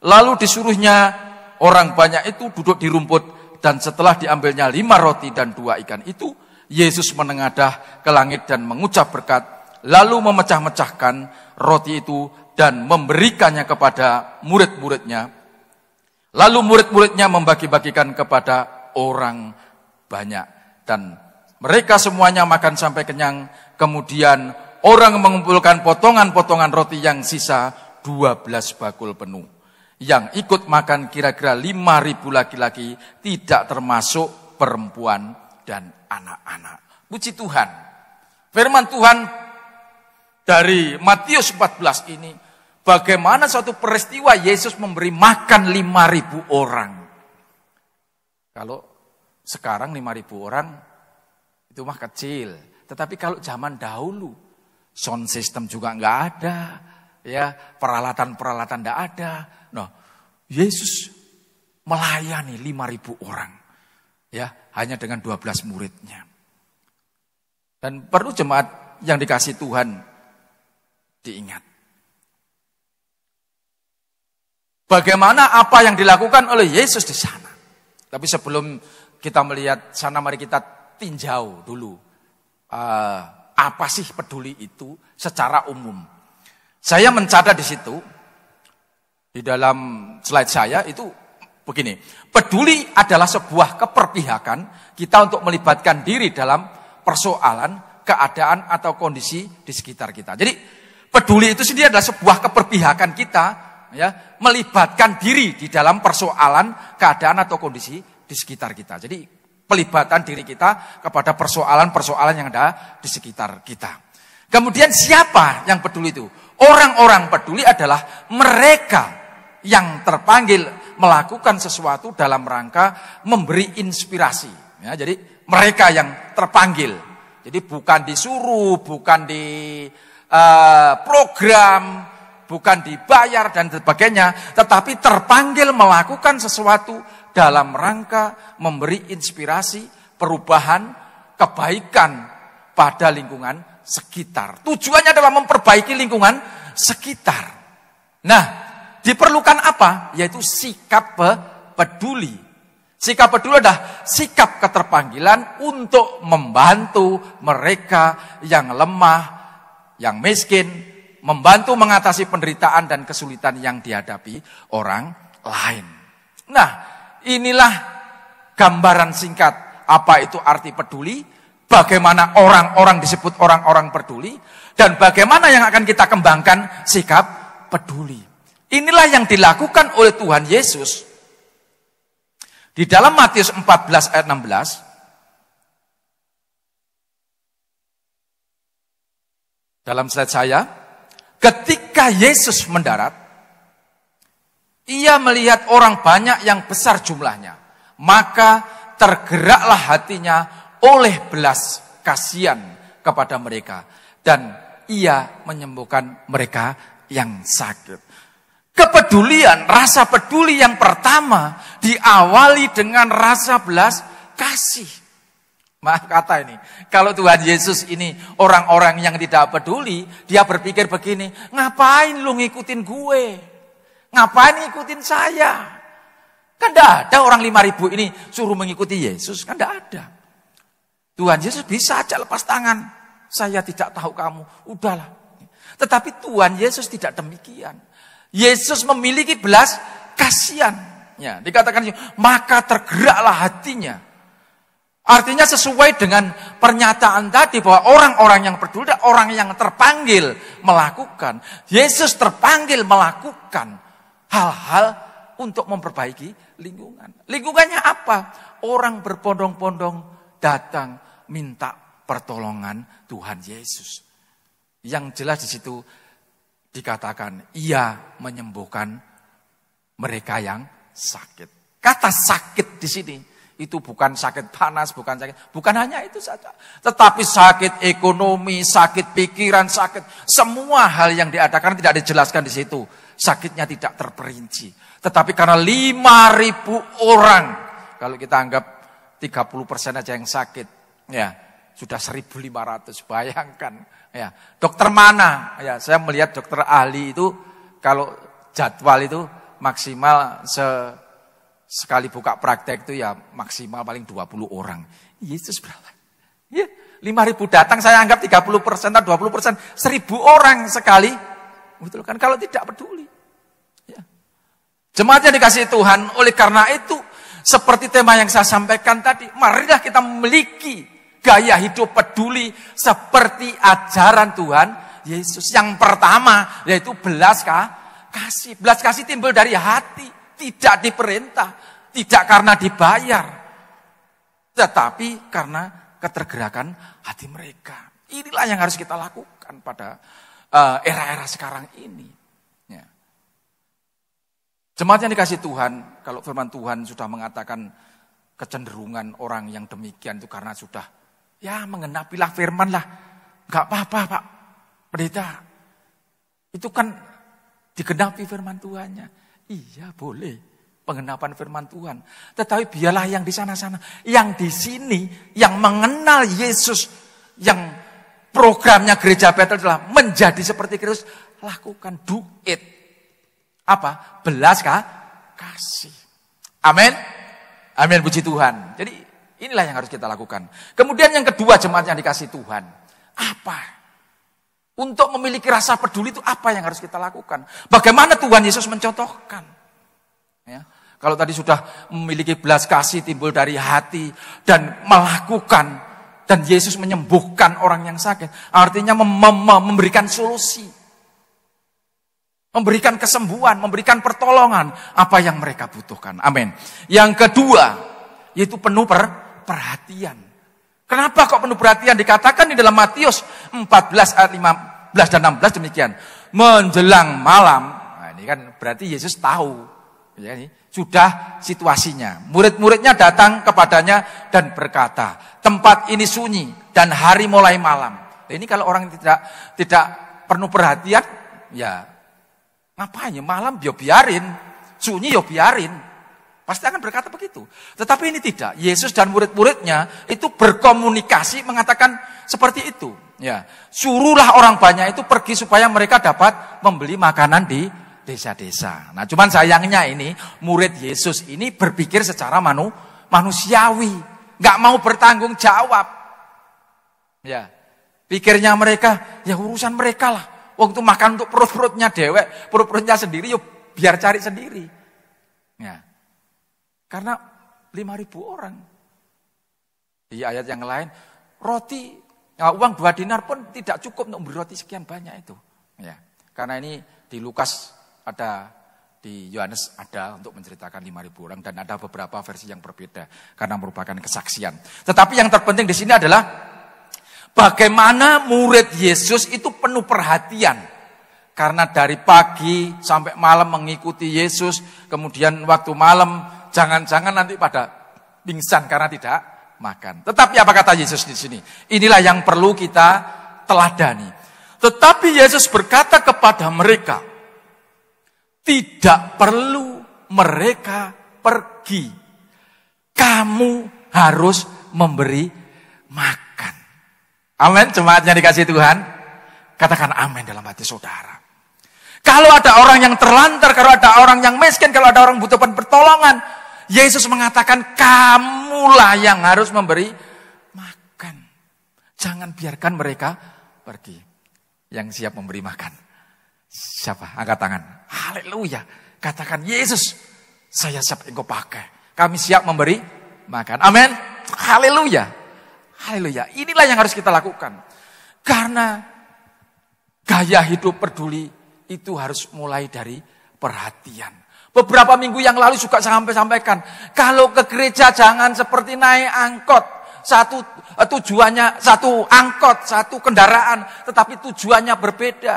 [SPEAKER 4] Lalu disuruhnya orang banyak itu duduk di rumput, dan setelah diambilnya 5 roti dan 2 ikan itu, Yesus menengadah ke langit dan mengucap berkat, lalu memecah-mecahkan roti itu dan memberikannya kepada murid-muridnya. Lalu murid-muridnya membagi-bagikan kepada orang banyak, dan mereka semuanya makan sampai kenyang. Kemudian orang mengumpulkan potongan-potongan roti yang sisa 12 bakul penuh. Yang ikut makan kira-kira 5.000 laki-laki, tidak termasuk perempuan dan anak-anak. Puji Tuhan. Firman Tuhan dari Matius 14 ini, bagaimana suatu peristiwa Yesus memberi makan 5.000 orang. Kalau sekarang 5.000 orang itu mah kecil, tetapi kalau zaman dahulu sound system juga nggak ada, ya peralatan-peralatan nggak ada. Nah, Yesus melayani 5.000 orang, ya hanya dengan 12 muridnya. Dan perlu jemaat yang dikasih Tuhan diingat, bagaimana apa yang dilakukan oleh Yesus di sana. Tapi sebelum kita melihat sana, mari kita tinjau dulu apa sih peduli itu secara umum. Saya mencatat di situ di dalam slide saya itu begini. Peduli adalah sebuah keperpihakan kita untuk melibatkan diri dalam persoalan, keadaan atau kondisi di sekitar kita. Jadi peduli itu sendiri adalah sebuah keperpihakan kita, ya, melibatkan diri di dalam persoalan, keadaan atau kondisi di sekitar kita. Jadi pelibatan diri kita kepada persoalan-persoalan yang ada di sekitar kita. Kemudian siapa yang peduli itu? Orang-orang peduli adalah mereka yang terpanggil melakukan sesuatu dalam rangka memberi inspirasi. Ya, jadi mereka yang terpanggil. Jadi bukan disuruh, bukan di program, bukan dibayar dan sebagainya, tetapi terpanggil melakukan sesuatu dalam rangka memberi inspirasi, perubahan, kebaikan pada lingkungan sekitar. Tujuannya adalah memperbaiki lingkungan sekitar. Nah, diperlukan apa? Yaitu sikap peduli. Sikap peduli adalah sikap keterpanggilan untuk membantu mereka yang lemah, yang miskin, membantu mengatasi penderitaan dan kesulitan yang dihadapi orang lain. Nah, inilah gambaran singkat apa itu arti peduli, bagaimana orang-orang disebut orang-orang peduli, dan bagaimana yang akan kita kembangkan sikap peduli. Inilah yang dilakukan oleh Tuhan Yesus di dalam Matius 14 ayat 16. Dalam slide saya, ketika Yesus mendarat, ia melihat orang banyak yang besar jumlahnya, maka tergeraklah hatinya oleh belas kasihan kepada mereka, dan ia menyembuhkan mereka yang sakit. Kepedulian, rasa peduli yang pertama diawali dengan rasa belas kasih. Maaf kata ini, kalau Tuhan Yesus ini orang-orang yang tidak peduli, dia berpikir begini, ngapain lu ngikutin gue? Ngapain ngikutin saya? Kan tidak ada orang 5.000 ini suruh mengikuti Yesus. Kan tidak ada. Tuhan Yesus bisa aja lepas tangan. Saya tidak tahu kamu. Udahlah. Tetapi Tuhan Yesus tidak demikian. Yesus memiliki belas kasihan. Ya, dikatakan maka tergeraklah hatinya. Artinya sesuai dengan pernyataan tadi bahwa orang-orang yang peduli, orang yang terpanggil melakukan. Yesus terpanggil melakukan hal-hal untuk memperbaiki lingkungan. Lingkungannya apa? Orang berbondong-bondong datang minta pertolongan Tuhan Yesus. Yang jelas di situ dikatakan ia menyembuhkan mereka yang sakit. Kata sakit di sini itu bukan sakit panas, bukan hanya itu saja. Tetapi sakit ekonomi, sakit pikiran, sakit semua hal yang diadakan tidak dijelaskan di situ. Sakitnya tidak terperinci. Tetapi karena 5.000 orang, kalau kita anggap 30% aja yang sakit, ya sudah 1.500. Bayangkan, ya dokter mana? Ya saya melihat dokter ahli itu kalau jadwal itu maksimal sekali buka praktek itu ya maksimal paling 20 orang. Yesus berapa? Ya, 5.000 datang saya anggap 30% atau 20%, 1.000 orang sekali. Betul kan? Kalau tidak peduli. Ya. Jemaat yang dikasihi Tuhan, oleh karena itu seperti tema yang saya sampaikan tadi, marilah kita memiliki gaya hidup peduli seperti ajaran Tuhan Yesus. Yang pertama yaitu belas kasih. Belas kasih timbul dari hati, tidak diperintah, tidak karena dibayar, tetapi karena ketergerakan hati mereka. Inilah yang harus kita lakukan pada era-era sekarang ini. Ya. Jemaat yang dikasihi Tuhan, kalau firman Tuhan sudah mengatakan kecenderungan orang yang demikian itu karena sudah ya mengenapilah firman lah. Gak apa-apa Pak Pendeta, itu kan digenapi firman Tuhannya. Iya boleh pengenapan firman Tuhan. Tetapi biarlah yang di sana-sana, yang di sini, yang mengenal Yesus, yang programnya gereja Betel adalah menjadi seperti Kristus, lakukan do it. Apa? Belas kasih. Amin. Amin, puji Tuhan. Jadi inilah yang harus kita lakukan. Kemudian yang kedua, jemaat yang dikasihi Tuhan. Apa? Untuk memiliki rasa peduli itu apa yang harus kita lakukan? Bagaimana Tuhan Yesus mencontohkan? Ya. Kalau tadi sudah memiliki belas kasih timbul dari hati dan melakukan, dan Yesus menyembuhkan orang yang sakit, artinya memberikan solusi. Memberikan kesembuhan, memberikan pertolongan apa yang mereka butuhkan. Amin. Yang kedua, yaitu penuh perhatian. Kenapa kok penuh perhatian? Dikatakan di dalam Matius 14 ayat 15 dan 16 demikian. Menjelang malam, nah ini kan berarti Yesus tahu. Ya, ini sudah situasinya. Murid-muridnya datang kepadanya dan berkata, tempat ini sunyi dan hari mulai malam. Nah, ini kalau orang tidak penuh perhatian, ya ngapain ya malam biarin, sunyi biarin. Pasti akan berkata begitu. Tetapi ini tidak. Yesus dan murid-muridnya itu berkomunikasi mengatakan seperti itu. Ya, suruhlah orang banyak itu pergi supaya mereka dapat membeli makanan di desa-desa. Nah, cuman sayangnya ini murid Yesus ini berpikir secara manusiawi, nggak mau bertanggung jawab. Ya, pikirnya mereka ya urusan mereka lah. Waktu makan untuk perut-perutnya dewek, perut-perutnya sendiri, yuk biar cari sendiri. Ya. Karena 5.000 orang. Di ayat yang lain, roti, uang 2 dinar pun tidak cukup untuk beri roti sekian banyak itu. Ya. Karena ini di Lukas ada, di Yohanes ada untuk menceritakan 5.000 orang. Dan ada beberapa versi yang berbeda, karena merupakan kesaksian. Tetapi yang terpenting di sini adalah bagaimana murid Yesus itu penuh perhatian. Karena dari pagi sampai malam mengikuti Yesus. Kemudian waktu malam jangan-jangan nanti pada pingsan karena tidak makan. Tetapi apa kata Yesus di sini? Inilah yang perlu kita teladani. Tetapi Yesus berkata kepada mereka, tidak perlu mereka pergi. Kamu harus memberi makan. Amin, jemaatnya dikasihi Tuhan. Katakan amin dalam hati saudara. Kalau ada orang yang terlantar, kalau ada orang yang miskin, kalau ada orang butuh pertolongan, Yesus mengatakan kamulah yang harus memberi makan. Jangan biarkan mereka pergi. Yang siap memberi makan. Siapa? Angkat tangan. Haleluya. Katakan, Yesus, saya siap engkau pakai. Kami siap memberi makan. Amin. Haleluya. Haleluya. Inilah yang harus kita lakukan. Karena gaya hidup peduli itu harus mulai dari perhatian. Beberapa minggu yang lalu juga sampaikan, kalau ke gereja jangan seperti naik angkot. Tujuannya satu angkot, satu kendaraan, tetapi tujuannya berbeda.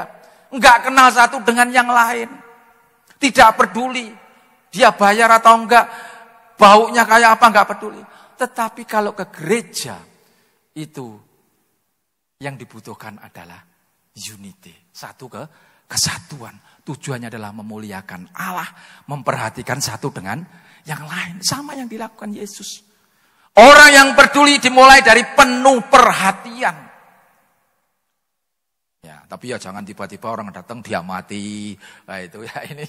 [SPEAKER 4] Enggak kenal satu dengan yang lain. Tidak peduli dia bayar atau enggak, baunya kayak apa enggak peduli. Tetapi kalau ke gereja itu yang dibutuhkan adalah unity, satu kesatuan. Tujuannya adalah memuliakan Allah, memperhatikan satu dengan yang lain, sama yang dilakukan Yesus. Orang yang peduli dimulai dari penuh perhatian. Ya, tapi ya jangan tiba-tiba orang datang dia mati. Nah, itu ya ini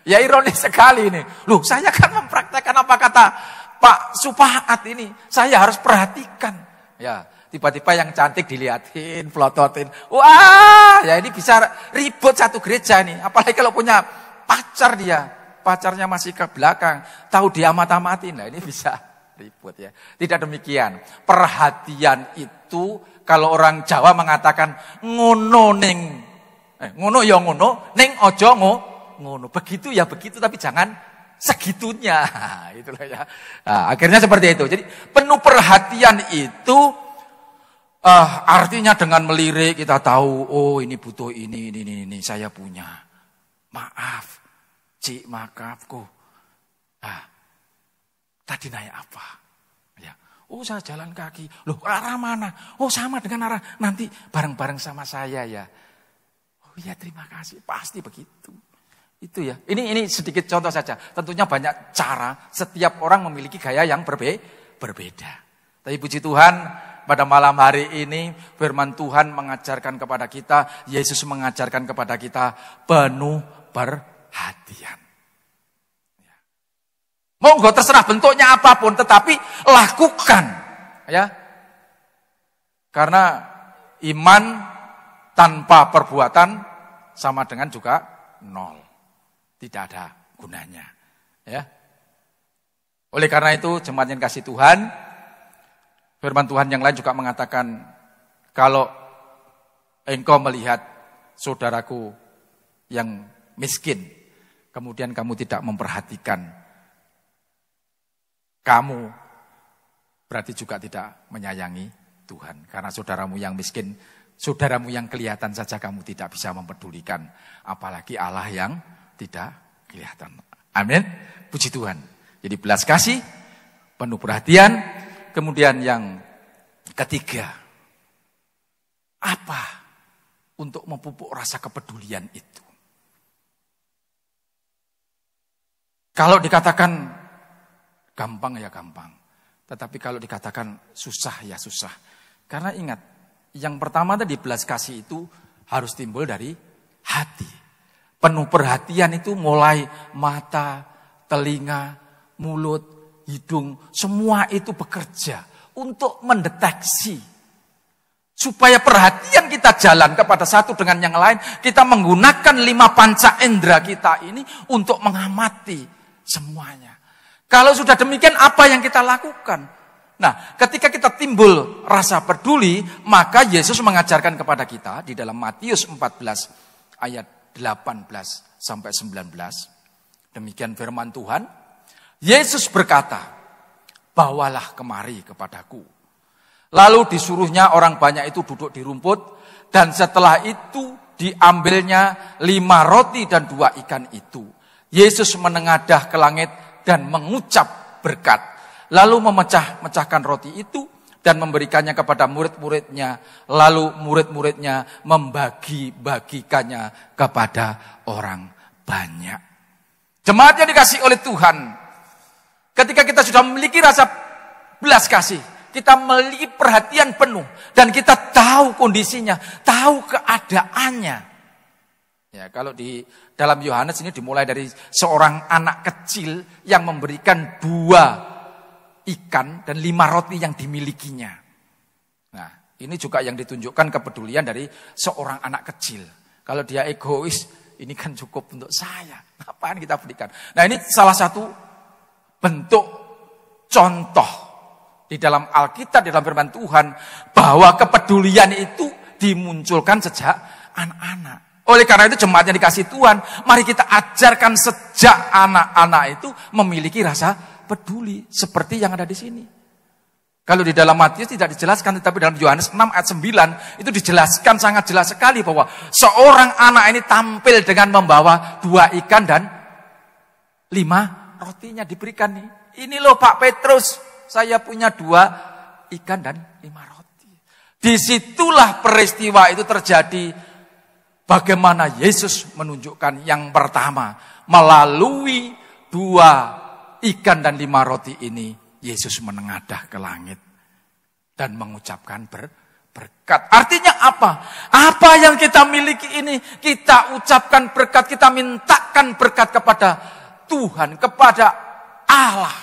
[SPEAKER 4] ya ironis sekali ini. Loh, saya kan mempraktekkan apa kata Pak Supaat ini. Saya harus perhatikan. Ya, tiba-tiba yang cantik diliatin, pelototin. Wah, ya ini bisa ribut satu gereja ini. Apalagi kalau punya pacar dia. Pacarnya masih ke belakang, tahu dia mata-matiin. Nah, ini bisa ribut ya. Tidak demikian. Perhatian itu kalau orang Jawa mengatakan ngono ning. Ngono ya ngono, ning ojo ngono. Begitu ya begitu, tapi jangan segitunya. Itulah ya. Nah, akhirnya seperti itu. Jadi penuh perhatian itu artinya dengan melirik kita tahu, oh ini butuh ini saya punya. Maaf, Cik, maafku. Tadi naik apa? Ya. Oh, saya jalan kaki. Loh, arah mana? Oh, sama dengan arah nanti bareng-bareng sama saya ya. Oh iya, terima kasih. Pasti begitu. Itu ya. Ini sedikit contoh saja. Tentunya banyak cara. Setiap orang memiliki gaya yang berbeda. Tapi puji Tuhan, pada malam hari ini firman Tuhan mengajarkan kepada kita, Yesus mengajarkan kepada kita penuh perhatian. Monggo terserah bentuknya apapun, tetapi lakukan, ya. Karena iman tanpa perbuatan sama dengan juga nol, tidak ada gunanya, ya. Oleh karena itu, jemaat yang kasih Tuhan, firman Tuhan yang lain juga mengatakan, kalau engkau melihat saudaraku yang miskin, kemudian kamu tidak memperhatikan, kamu berarti juga tidak menyayangi Tuhan. Karena saudaramu yang miskin, saudaramu yang kelihatan saja kamu tidak bisa mempedulikan. Apalagi Allah yang tidak kelihatan. Amin. Puji Tuhan. Jadi belas kasih, penuh perhatian. Kemudian yang ketiga, apa untuk memupuk rasa kepedulian itu? Kalau dikatakan gampang ya gampang. Tetapi kalau dikatakan susah ya susah. Karena ingat, yang pertama tadi belas kasih itu harus timbul dari hati. Penuh perhatian itu mulai mata, telinga, mulut, hidung. Semua itu bekerja untuk mendeteksi. Supaya perhatian kita jalan kepada satu dengan yang lain. Kita menggunakan 5 panca indera kita ini untuk mengamati semuanya. Kalau sudah demikian, apa yang kita lakukan? Nah, ketika kita timbul rasa peduli, maka Yesus mengajarkan kepada kita di dalam Matius 14 ayat 18 sampai 19. Demikian firman Tuhan. Yesus berkata, bawalah kemari kepadaku. Lalu disuruhnya orang banyak itu duduk di rumput, dan setelah itu diambilnya 5 roti dan 2 ikan itu. Yesus menengadah ke langit dan mengucap berkat. Lalu memecahkan roti itu dan memberikannya kepada murid-muridnya. Lalu murid-muridnya membagi-bagikannya kepada orang banyak. Jemaat yang dikasihi oleh Tuhan, ketika kita sudah memiliki rasa belas kasih, kita memiliki perhatian penuh, dan kita tahu kondisinya, tahu keadaannya, Ya, kalau di dalam Yohanes ini dimulai dari seorang anak kecil yang memberikan 2 ikan dan 5 roti yang dimilikinya. Nah, ini juga yang ditunjukkan kepedulian dari seorang anak kecil. Kalau dia egois, ini kan cukup untuk saya. Apaan kita berikan? Nah, ini salah satu bentuk contoh di dalam Alkitab, di dalam firman Tuhan, bahwa kepedulian itu dimunculkan sejak anak-anak. Oleh karena itu jemaat yang dikasih Tuhan, mari kita ajarkan sejak anak-anak itu memiliki rasa peduli seperti yang ada di sini. Kalau di dalam Matius tidak dijelaskan, tetapi dalam Yohanes 6 ayat 9 itu dijelaskan sangat jelas sekali bahwa seorang anak ini tampil dengan membawa 2 ikan dan 5 rotinya diberikan nih. Ini loh Pak Petrus, saya punya 2 ikan dan 5 roti. Disitulah peristiwa itu terjadi. Bagaimana Yesus menunjukkan yang pertama, melalui 2 ikan dan 5 roti ini, Yesus menengadah ke langit dan mengucapkan berkat. Artinya apa? Apa yang kita miliki ini, kita ucapkan berkat, kita mintakan berkat kepada Tuhan, kepada Allah.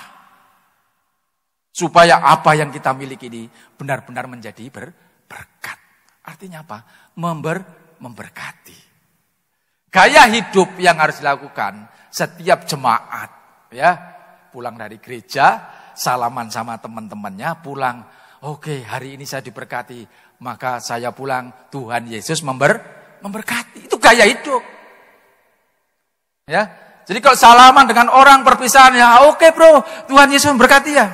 [SPEAKER 4] Supaya apa yang kita miliki ini benar-benar menjadi berkat. Artinya apa? Memberkati. Gaya hidup yang harus dilakukan setiap jemaat, ya, pulang dari gereja, salaman sama teman-temannya, pulang, oke, hari ini saya diberkati, maka saya pulang, Tuhan Yesus memberkati. Itu gaya hidup. Ya. Jadi kalau salaman dengan orang perpisahan, ya oke bro, Tuhan Yesus memberkati ya.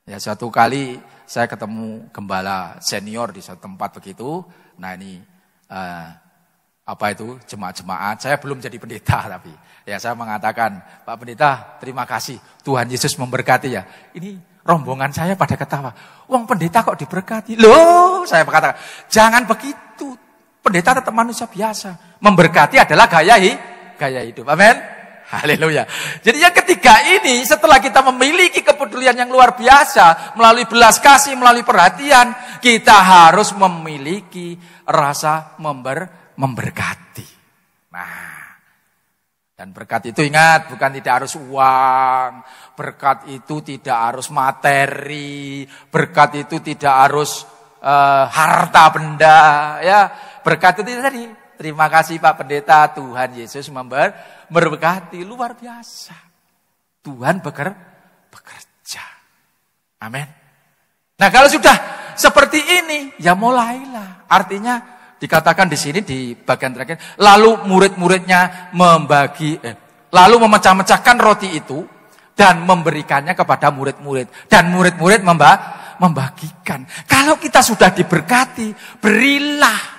[SPEAKER 4] Ya, suatu kali saya ketemu gembala senior di satu tempat begitu. Nah ini jemaat-jemaat. Saya belum jadi pendeta tapi ya saya mengatakan, Pak Pendeta terima kasih Tuhan Yesus memberkati ya. Ini rombongan saya pada ketawa. Wong pendeta kok diberkati? Loh, saya berkata jangan begitu. Pendeta tetap manusia biasa. Memberkati adalah gaya hidup. Amin. Haleluya. Jadi yang ketiga ini, setelah kita memiliki kepedulian yang luar biasa, melalui belas kasih, melalui perhatian, kita harus memiliki rasa memberkati. Nah, dan berkat itu ingat, bukan tidak harus uang, berkat itu tidak harus materi, berkat itu tidak harus harta benda, ya. Berkat itu tadi, terima kasih Pak Pendeta, Tuhan Yesus memberkati, luar biasa. Tuhan bekerja. Amin. Nah, kalau sudah seperti ini, ya mulailah. Artinya dikatakan di sini di bagian terakhir, lalu murid-muridnya lalu memecah-mecahkan roti itu dan memberikannya kepada murid-murid, dan murid-murid membagikan. Kalau kita sudah diberkati, berilah.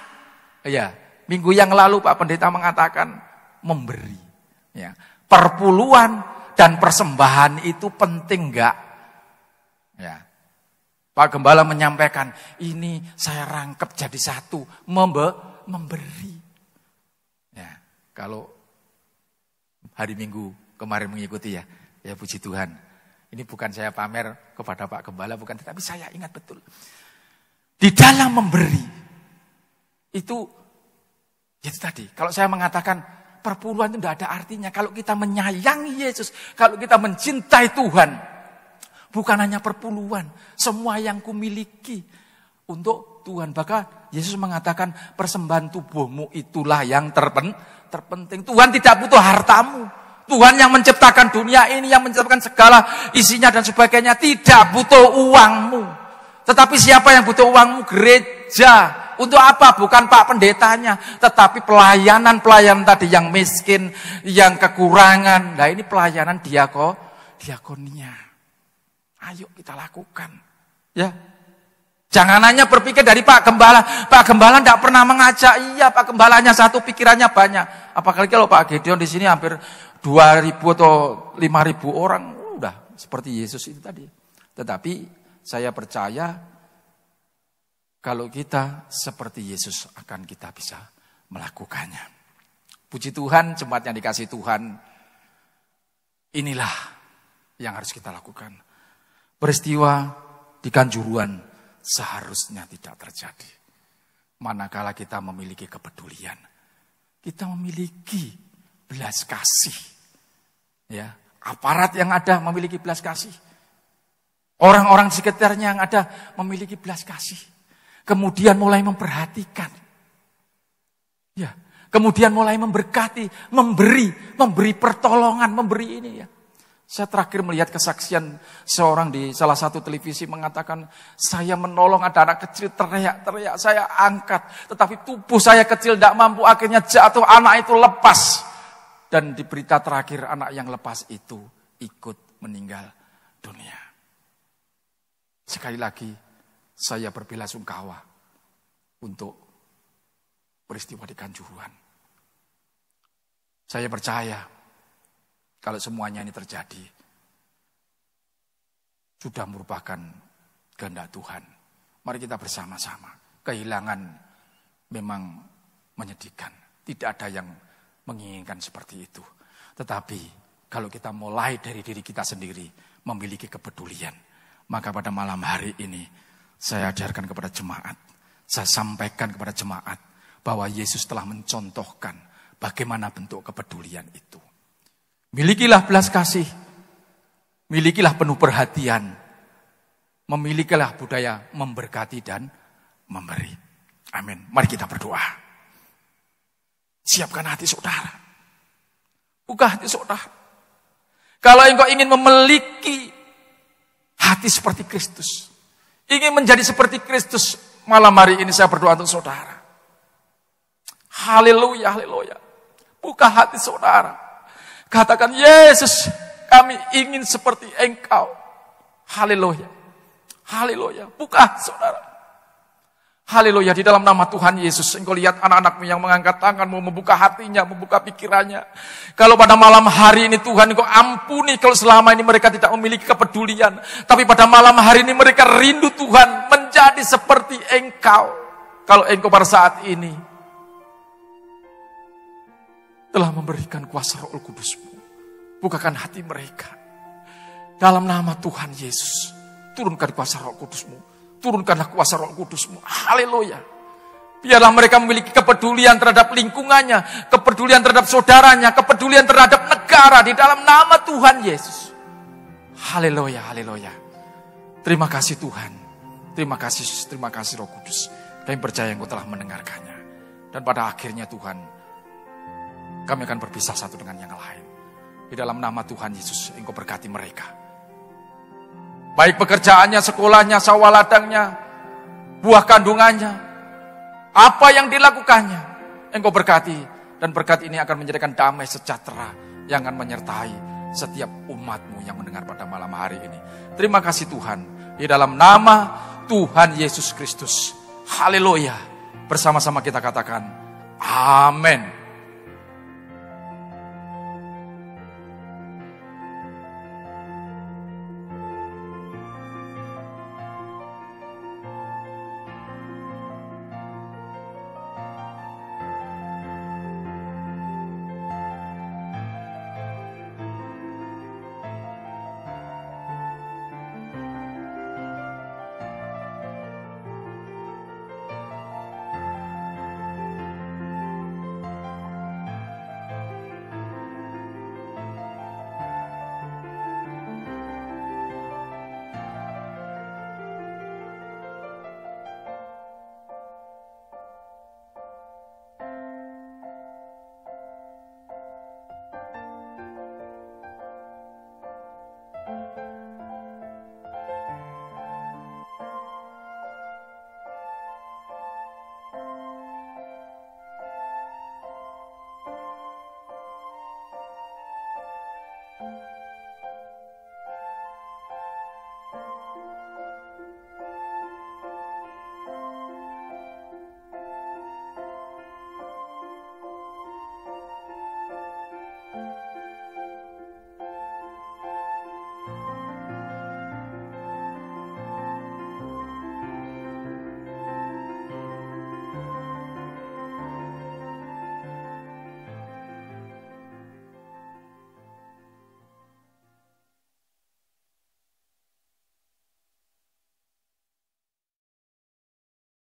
[SPEAKER 4] Ya, minggu yang lalu Pak Pendeta mengatakan memberi. Ya, perpuluhan dan persembahan itu penting enggak? Ya. Pak Gembala menyampaikan, ini saya rangkep jadi satu, memberi. Ya, kalau hari Minggu kemarin mengikuti ya puji Tuhan. Ini bukan saya pamer kepada Pak Gembala, bukan, tetapi saya ingat betul. Di dalam memberi, itu tadi, kalau saya mengatakan, perpuluhan itu tidak ada artinya. Kalau kita menyayangi Yesus, kalau kita mencintai Tuhan, bukan hanya perpuluhan, semua yang kumiliki untuk Tuhan. Bahkan Yesus mengatakan persembahan tubuhmu itulah yang terpenting. Tuhan tidak butuh hartamu. Tuhan yang menciptakan dunia ini, yang menciptakan segala isinya dan sebagainya, tidak butuh uangmu. Tetapi siapa yang butuh uangmu? Gereja. Untuk apa? Bukan Pak Pendetanya, tetapi pelayanan tadi yang miskin, yang kekurangan. Nah, ini pelayanan diakonia. Ayo kita lakukan. Ya. Jangan hanya berpikir dari Pak Gembala. Pak Gembala tidak pernah mengajak. Iya, Pak Gembalanya satu, pikirannya banyak. Apalagi kalau Pak Gideon di sini hampir 2.000 atau 5.000 orang. Udah seperti Yesus itu tadi. Tetapi saya percaya kalau kita seperti Yesus akan kita bisa melakukannya. Puji Tuhan, jemaat yang dikasihi Tuhan. Inilah yang harus kita lakukan. Peristiwa di Kanjuruhan seharusnya tidak terjadi. Manakala kita memiliki kepedulian kita memiliki belas kasih. Ya, aparat yang ada memiliki belas kasih. Orang-orang di sekitarnya yang ada memiliki belas kasih. Kemudian mulai memperhatikan. Ya, kemudian mulai memberkati, memberi pertolongan, memberi ini ya. Saya terakhir melihat kesaksian seorang di salah satu televisi mengatakan, saya menolong ada anak kecil teriak-teriak, saya angkat. Tetapi tubuh saya kecil tidak mampu, akhirnya jatuh, anak itu lepas. Dan di berita terakhir anak yang lepas itu ikut meninggal dunia. Sekali lagi saya berbelasungkawa untuk peristiwa di Kanjuruhan. Saya percaya kalau semuanya ini terjadi, sudah merupakan kehendak Tuhan. Mari kita bersama-sama. Kehilangan memang menyedihkan. Tidak ada yang menginginkan seperti itu. Tetapi kalau kita mulai dari diri kita sendiri, memiliki kepedulian, maka pada malam hari ini saya ajarkan kepada jemaat, saya sampaikan kepada jemaat bahwa Yesus telah mencontohkan bagaimana bentuk kepedulian itu. Milikilah belas kasih, milikilah penuh perhatian, memilikilah budaya memberkati dan memberi. Amin. Mari kita berdoa. Siapkan hati saudara. Buka hati saudara. Kalau engkau ingin memiliki hati seperti Kristus, ingin menjadi seperti Kristus, malam hari ini saya berdoa untuk saudara. Haleluya, haleluya. Buka hati saudara. Katakan, Yesus, kami ingin seperti Engkau. Haleluya. Haleluya. Buka saudara. Haleluya. Di dalam nama Tuhan Yesus, Engkau lihat anak-anakmu yang mengangkat tanganmu, membuka hatinya, membuka pikirannya. Kalau pada malam hari ini Tuhan, Engkau ampuni kalau selama ini mereka tidak memiliki kepedulian. Tapi pada malam hari ini mereka rindu Tuhan menjadi seperti Engkau. Kalau Engkau pada saat ini telah memberikan kuasa Roh Kudus-Mu, bukakan hati mereka. Dalam nama Tuhan Yesus, turunkan kuasa Roh Kudus-Mu, turunkanlah kuasa Roh Kudus-Mu. Haleluya. Biarlah mereka memiliki kepedulian terhadap lingkungannya, kepedulian terhadap saudaranya, kepedulian terhadap negara di dalam nama Tuhan Yesus. Haleluya, haleluya. Terima kasih Tuhan. Terima kasih Roh Kudus. Kami percaya Engkau telah mendengarkannya. Dan pada akhirnya Tuhan, kami akan berpisah satu dengan yang lain. Di dalam nama Tuhan Yesus, Engkau berkati mereka. Baik pekerjaannya, sekolahnya, sawah ladangnya, buah kandungannya, apa yang dilakukannya, Engkau berkati. Dan berkat ini akan menjadikan damai sejahtera yang akan menyertai setiap umat-Mu yang mendengar pada malam hari ini. Terima kasih Tuhan. Di dalam nama Tuhan Yesus Kristus. Haleluya. Bersama-sama kita katakan, amin.